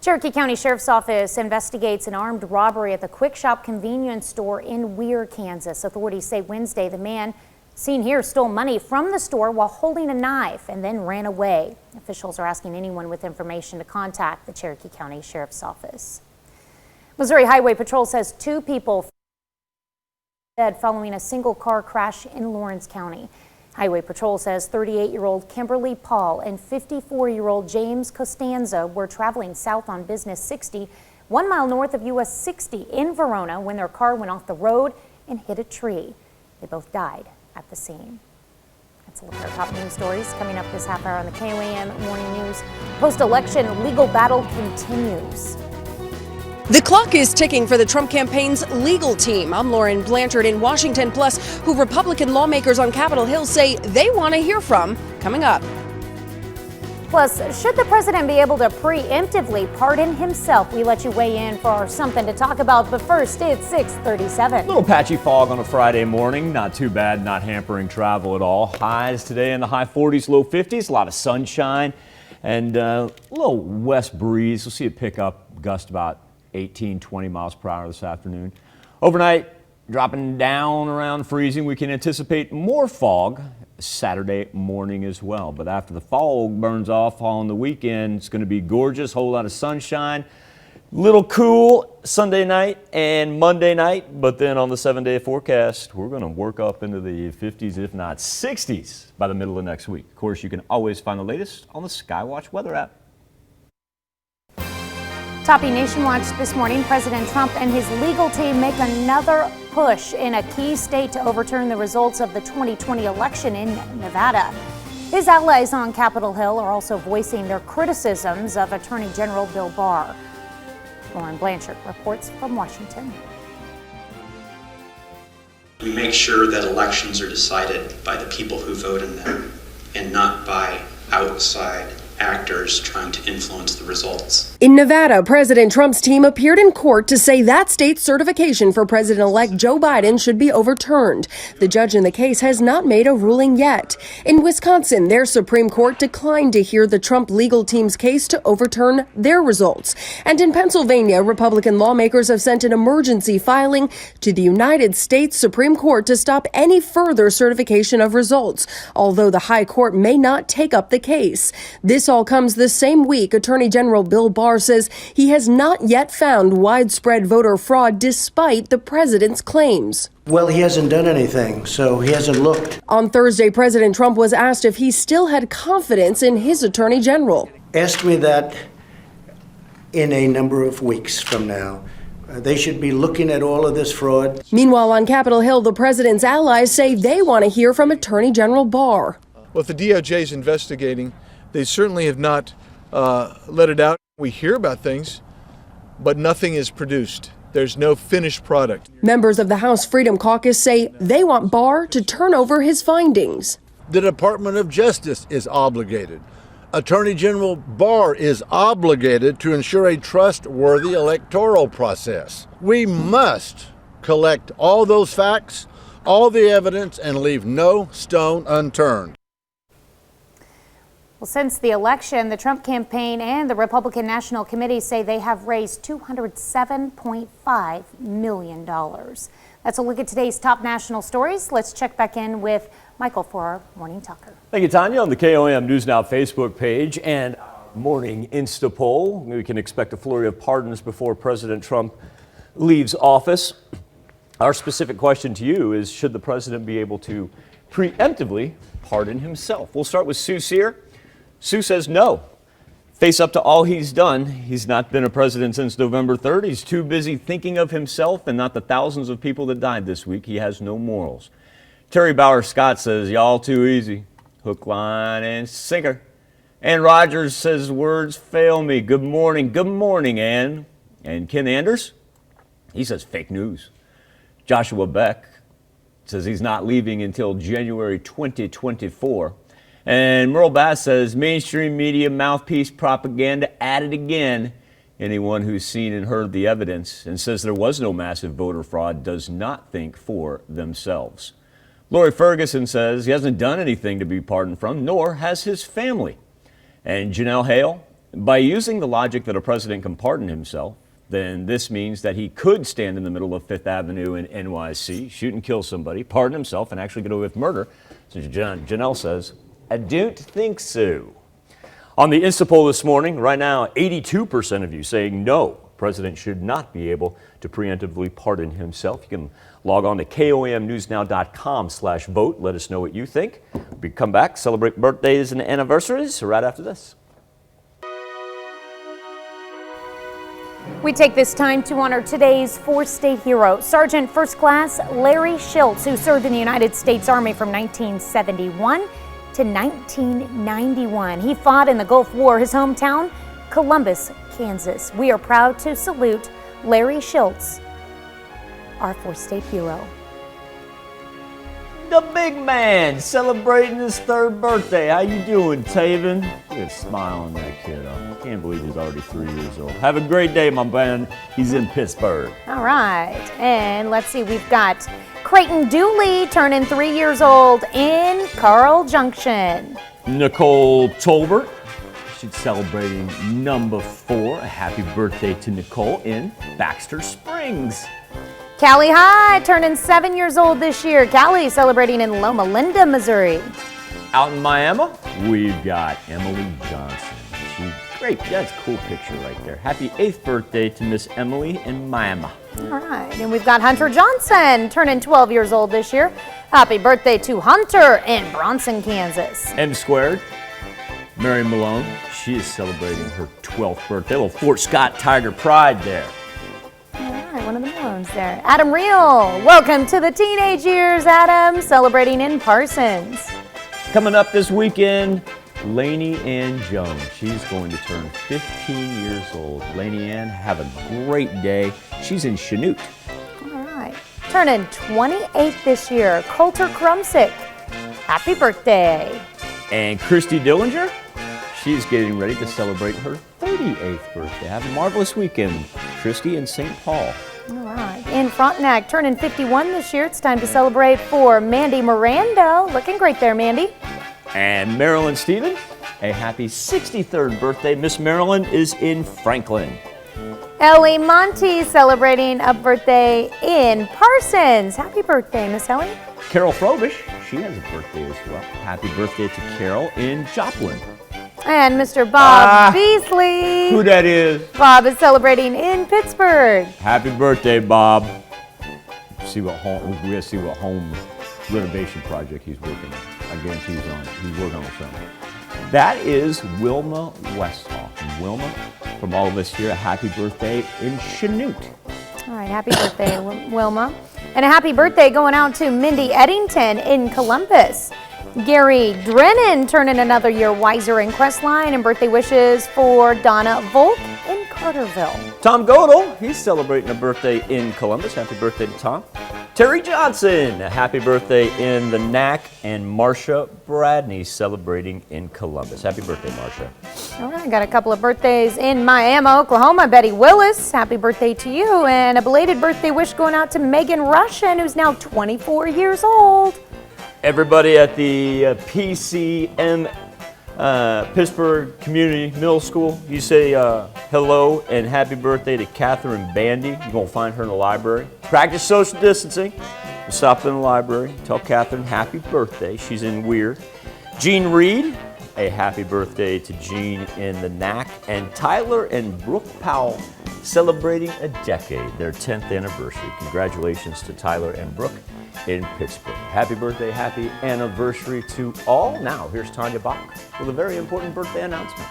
Cherokee County Sheriff's Office investigates an armed robbery at the Quick Shop convenience store in Weir, Kansas. Authorities say Wednesday the man seen here stole money from the store while holding a knife and then ran away. Officials are asking anyone with information to contact the Cherokee County Sheriff's Office. Missouri Highway Patrol says 2 people dead following a single car crash in Lawrence County. Highway Patrol says 38-year-old Kimberly Paul and 54-year-old James Costanza were traveling south on Business 60, 1 mile north of US 60 in Verona when their car went off the road and hit a tree. They both died at the scene. That's a look at our top news stories coming up this half hour on the KOAM Morning News. Post-election legal battle continues. The clock is ticking for the Trump campaign's legal team. I'm Lauren Blanchard in Washington, Plus, who Republican lawmakers on Capitol Hill say they want to hear from, coming up. Plus, should the president be able to preemptively pardon himself? We let you weigh in for our Something to Talk About, but first, it's 6:37. A little patchy fog on a Friday morning. Not too bad, not hampering travel at all. Highs today in the high 40s, low 50s. A lot of sunshine and a little west breeze. We'll see it pick up, gust about 18, 20 miles per hour this afternoon. Overnight, dropping down around freezing. We can anticipate more fog Saturday morning as well. But after the fog burns off on the weekend, it's going to be gorgeous. Whole lot of sunshine. Little cool Sunday night and Monday night. But then on the 7-day forecast, we're going to work up into the 50s, if not 60s, by the middle of next week. Of course, you can always find the latest on the Skywatch weather app. Topping Nation Watch this morning, President Trump and his legal team make another push in a key state to overturn the results of the 2020 election in Nevada. His allies on Capitol Hill are also voicing their criticisms of Attorney General Bill Barr. Lauren Blanchard reports from Washington. We make sure that elections are decided by the people who vote in them and not by outside actors trying to influence the results. In Nevada, President Trump's team appeared in court to say that state's certification for President-elect Joe Biden should be overturned. The judge in the case has not made a ruling yet. In Wisconsin, their Supreme Court declined to hear the Trump legal team's case to overturn their results. And in Pennsylvania, Republican lawmakers have sent an emergency filing to the United States Supreme Court to stop any further certification of results, although the high court may not take up the case. This all comes the same week Attorney General Bill Barr says he has not yet found widespread voter fraud despite the president's claims. Well, he hasn't done anything, so he hasn't looked. On Thursday, President Trump was asked if he still had confidence in his attorney general. Ask me that in a number of weeks from now. They should be looking at all of this fraud. Meanwhile, on Capitol Hill, the president's allies say they want to hear from Attorney General Barr. Well, if the DOJ is investigating, they certainly have not let it out. We hear about things, but nothing is produced. There's no finished product. Members of the House Freedom Caucus say they want Barr to turn over his findings. The Department of Justice is obligated. Attorney General Barr is obligated to ensure a trustworthy electoral process. We must collect all those facts, all the evidence, and leave no stone unturned. Well, since the election, the Trump campaign and the Republican National Committee say they have raised $207.5 million. That's a look at today's top national stories. Let's check back in with Michael for our Morning Talker. Thank you, Tanya. On the KOAM News Now Facebook page and Morning Insta poll, we can expect a flurry of pardons before President Trump leaves office. Our specific question to you is, should the president be able to preemptively pardon himself? We'll start with Sue Sear. Sue says no. Face up to all he's done. He's not been a president since November 3rd. He's too busy thinking of himself and not the thousands of people that died this week. He has no morals. Terry Bauer Scott says, y'all too easy. Hook, line, and sinker. Ann Rogers says, words fail me. Good morning, Ann. And Ken Anders, he says fake news. Joshua Beck says he's not leaving until January 2024. And Merle Bass says, mainstream media mouthpiece propaganda at it again. Anyone who's seen and heard the evidence and says there was no massive voter fraud does not think for themselves. Lori Ferguson says he hasn't done anything to be pardoned from, nor has his family. And Janelle Hale, by using the logic that a president can pardon himself, then this means that he could stand in the middle of Fifth Avenue in NYC, shoot and kill somebody, pardon himself, and actually get away with murder. So Janelle says, I don't think so. On the Insta poll this morning, right now, 82% of you saying no, president should not be able to preemptively pardon himself. You can log on to KOAMnewsnow.com/vote. Let us know what you think. We come back, celebrate birthdays and anniversaries right after this. We take this time to honor today's four-state hero, Sergeant First Class Larry Schultz, who served in the United States Army from 1971 to 1991. He fought in the Gulf War, his hometown, Columbus, Kansas. We are proud to salute Larry Schultz, our four-state hero. The big man celebrating his third birthday. How you doing, Taven? Look at a smile on that kid. I can't believe he's already 3 years old. Have a great day, my man. He's in Pittsburgh. All right, and let's see, we've got Creighton Dooley turning 3 years old in Carl Junction. Nicole Tolbert, she's celebrating number 4. A happy birthday to Nicole in Baxter Springs. Callie High turning 7 years old this year. Callie celebrating in Loma Linda, Missouri. Out in Miami, we've got Emily Johnson. She's great. That's a cool picture right there. Happy 8th birthday to Miss Emily in Miami. All right, and we've got Hunter Johnson turning 12 years old this year. Happy birthday to Hunter in Bronson, Kansas. M squared, Mary Malone. She is celebrating her 12th birthday. A little Fort Scott Tiger Pride there. One of the Malones there. Adam Reel, welcome to the teenage years, Adam, celebrating in Parsons. Coming up this weekend, Lainey Ann Jones. She's going to turn 15 years old. Lainey Ann, have a great day. She's in Chanute. All right. turning 28 this year, Coulter Krumsick. Happy birthday. And Christy Dillinger, she's getting ready to celebrate her 38th birthday. Have a marvelous weekend, Christy in St. Paul. All right. In Frontenac, turning 51 this year. It's time to celebrate for Mandy Miranda. Looking great there, Mandy. And Marilyn Stevens, a happy 63rd birthday. Miss Marilyn is in Franklin. Ellie Monty celebrating a birthday in Parsons. Happy birthday, Miss Ellie. Carol Frobish, she has a birthday as well. Happy birthday to Carol in Joplin. And Mr. Bob Beasley. Who that is? Bob is celebrating in Pittsburgh. Happy birthday, Bob. We gotta see what home renovation project he's working on. I guarantee he's working on something. That is Wilma Westhoff. And Wilma, from all of us here, a happy birthday in Chanute. All right, happy birthday, Wilma. And a happy birthday going out to Mindy Eddington in Columbus. Gary Drennan turning another year wiser in Crestline, and birthday wishes for Donna Volk in Carterville. Tom Godel, he's celebrating a birthday in Columbus. Happy birthday to Tom. Terry Johnson, a happy birthday in the NAC, and Marcia Bradney celebrating in Columbus. Happy birthday, Marcia. All right, got a couple of birthdays in Miami, Oklahoma. Betty Willis, happy birthday to you, and a belated birthday wish going out to Megan Russian, who's now 24 years old. Everybody at the PCM Pittsburgh Community Middle School, you say hello and happy birthday to Catherine Bandy. You're going to find her in the library. Practice social distancing. Stop in the library. Tell Catherine happy birthday. She's in Weird. Jean Reed, a happy birthday to Jean in the NAC. And Tyler and Brooke Powell celebrating a decade, their 10th anniversary. Congratulations to Tyler and Brooke in Pittsburgh. Happy birthday, happy anniversary to all. Now, here's Tanya Bach with a very important birthday announcement.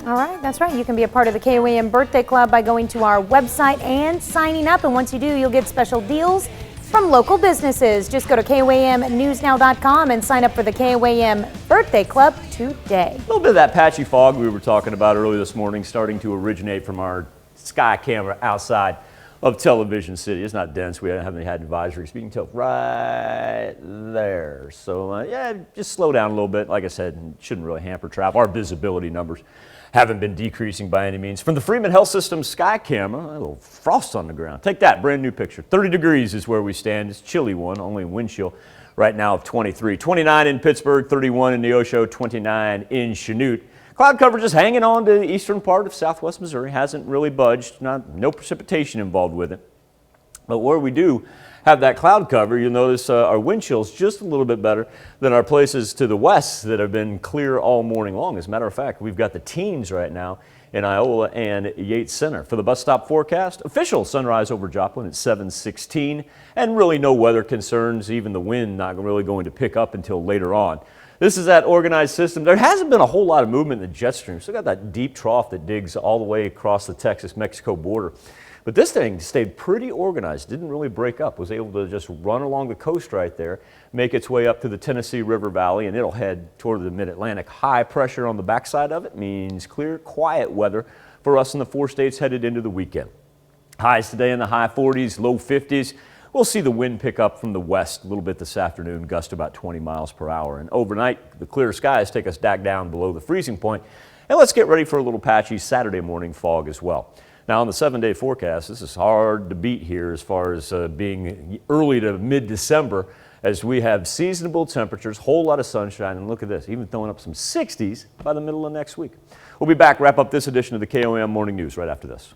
All right, that's right. You can be a part of the KOAM Birthday Club by going to our website and signing up. And once you do, you'll get special deals from local businesses. Just go to KOAMnewsnow.com and sign up for the KOAM Birthday Club today. A little bit of that patchy fog we were talking about earlier this morning starting to originate from our sky camera outside of Television City. It's not dense. We haven't had advisories. We can tell right there. So yeah, just slow down a little bit. Like I said, it shouldn't really hamper travel. Our visibility numbers haven't been decreasing by any means. From the Freeman Health System sky camera, a little frost on the ground. Take that, brand new picture. 30 degrees is where we stand. It's a chilly one, only wind chill right now of 23. 29 in Pittsburgh, 31 in Neosho, 29 in Chanute. Cloud coverage is hanging on to the eastern part of southwest Missouri. Hasn't really budged. No precipitation involved with it. But where we do have that cloud cover, you'll notice our wind chill's just a little bit better than our places to the west that have been clear all morning long. As a matter of fact, we've got the teens right now in Iola and Yates Center. For the bus stop forecast, official sunrise over Joplin at 7:16, and really no weather concerns, even the wind not really going to pick up until later on. This is that organized system. There hasn't been a whole lot of movement in the jet stream. Still got that deep trough that digs all the way across the Texas-Mexico border. But this thing stayed pretty organized, didn't really break up, was able to just run along the coast right there, make its way up to the Tennessee River Valley, and it'll head toward the mid-Atlantic. High pressure on the backside of it means clear, quiet weather for us in the 4 states headed into the weekend. Highs today in the high 40s, low 50s. We'll see the wind pick up from the west a little bit this afternoon, gust about 20 miles per hour. And overnight, the clear skies take us back down below the freezing point. And let's get ready for a little patchy Saturday morning fog as well. Now, on the 7-day forecast, this is hard to beat here as far as being early to mid-December, as we have seasonable temperatures, whole lot of sunshine, and look at this, even throwing up some 60s by the middle of next week. We'll be back, wrap up this edition of the KOAM Morning News right after this.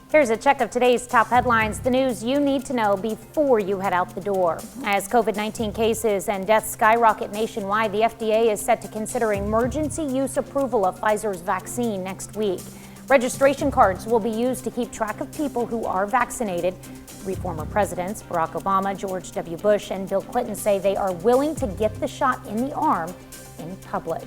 Here's a check of today's top headlines, the news you need to know before you head out the door. As COVID-19 cases and deaths skyrocket nationwide, the FDA is set to consider emergency use approval of Pfizer's vaccine next week. Registration cards will be used to keep track of people who are vaccinated. 3 former presidents, Barack Obama, George W. Bush, and Bill Clinton, say they are willing to get the shot in the arm in public.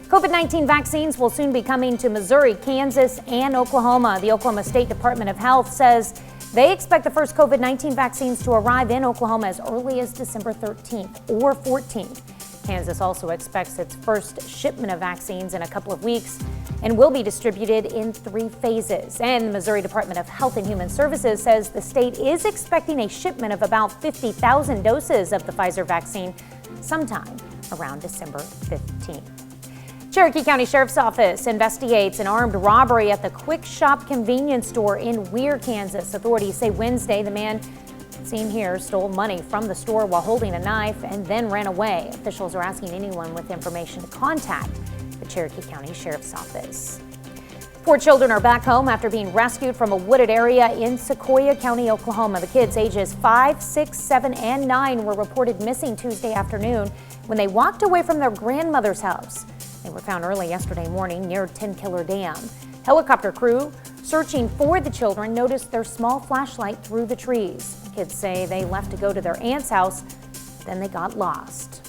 COVID-19 vaccines will soon be coming to Missouri, Kansas, and Oklahoma. The Oklahoma State Department of Health says they expect the first COVID-19 vaccines to arrive in Oklahoma as early as December 13th or 14th. Kansas also expects its first shipment of vaccines in a couple of weeks. and will be distributed in 3 phases. And the Missouri Department of Health and Human Services says the state is expecting a shipment of about 50,000 doses of the Pfizer vaccine sometime around December 15th. Cherokee County Sheriff's Office investigates an armed robbery at the Quick Shop convenience store in Weir, Kansas. Authorities say Wednesday the man seen here stole money from the store while holding a knife and then ran away. Officials are asking anyone with information to contact the Cherokee County Sheriff's Office. 4 children are back home after being rescued from a wooded area in Sequoyah County, Oklahoma. The kids ages 5, 6, 7, and 9 were reported missing Tuesday afternoon when they walked away from their grandmother's house. They were found early yesterday morning near Ten Killer Dam. Helicopter crew searching for the children noticed their small flashlight through the trees. Kids say they left to go to their aunt's house, then they got lost.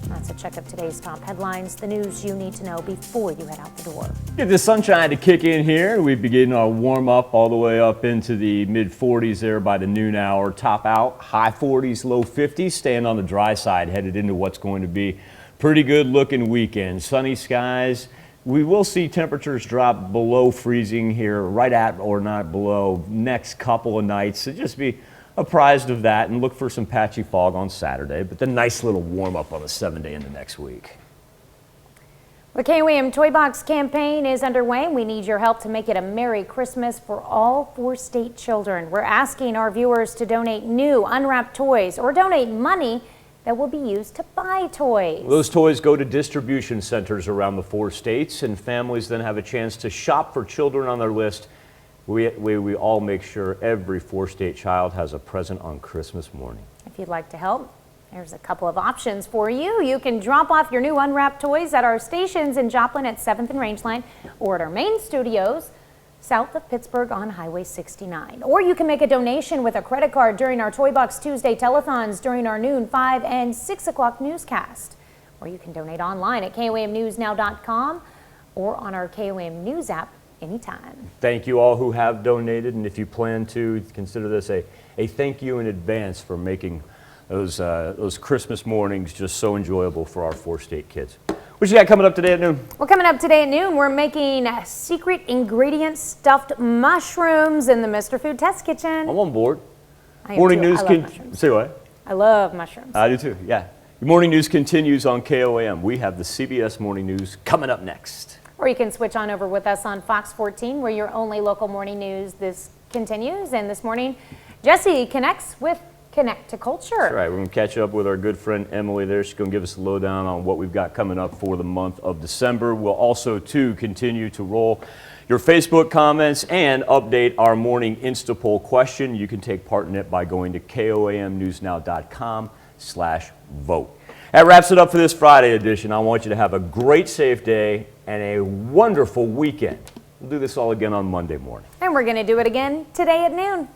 That's a check of today's top headlines, the news you need to know before you head out the door. Get the sunshine to kick in here. We begin our warm up all the way up into the mid 40s there by the noon hour. Top out, high 40s, low 50s, staying on the dry side, headed into what's going to be pretty good looking weekend. Sunny skies. We will see temperatures drop below freezing here, right at or not below next couple of nights. So just be apprised of that and look for some patchy fog on Saturday, but the nice little warm up on the 7-day into next week. The KOAM Toy Box campaign is underway. We need your help to make it a Merry Christmas for all 4 state children. We're asking our viewers to donate new unwrapped toys or donate money that will be used to buy toys. Those toys go to distribution centers around the 4 states, and families then have a chance to shop for children on their list. We all make sure every 4-state child has a present on Christmas morning. If you'd like to help, there's a couple of options for you. You can drop off your new unwrapped toys at our stations in Joplin at 7th and Rangeline, or at our main studios south of Pittsburgh on Highway 69. Or you can make a donation with a credit card during our Toy Box Tuesday telethons during our noon, 5, and 6 o'clock newscast. Or you can donate online at KOAMnewsnow.com or on our KOAM News app anytime. Thank you all who have donated, and if you plan to, consider this a thank you in advance for making those Christmas mornings just so enjoyable for our 4-state kids. What you got coming up today at noon? Well, coming up today at noon, we're making secret ingredient stuffed mushrooms in the Mr. Food Test Kitchen. I'm on board. I am Morning too. news I love mushrooms. Say what? I love mushrooms. I do too, yeah. Your morning news continues on KOAM. We have the CBS Morning News coming up next. Or you can switch on over with us on Fox 14, where your only local morning news this continues. And this morning, Jesse connects with Connect to Culture. That's right. We're going to catch up with our good friend Emily there. She's going to give us a lowdown on what we've got coming up for the month of December. We'll also, too, continue to roll your Facebook comments and update our morning Insta poll question. You can take part in it by going to KOAMnewsnow.com/vote. That wraps it up for this Friday edition. I want you to have a great, safe day and a wonderful weekend. We'll do this all again on Monday morning. And we're going to do it again today at noon.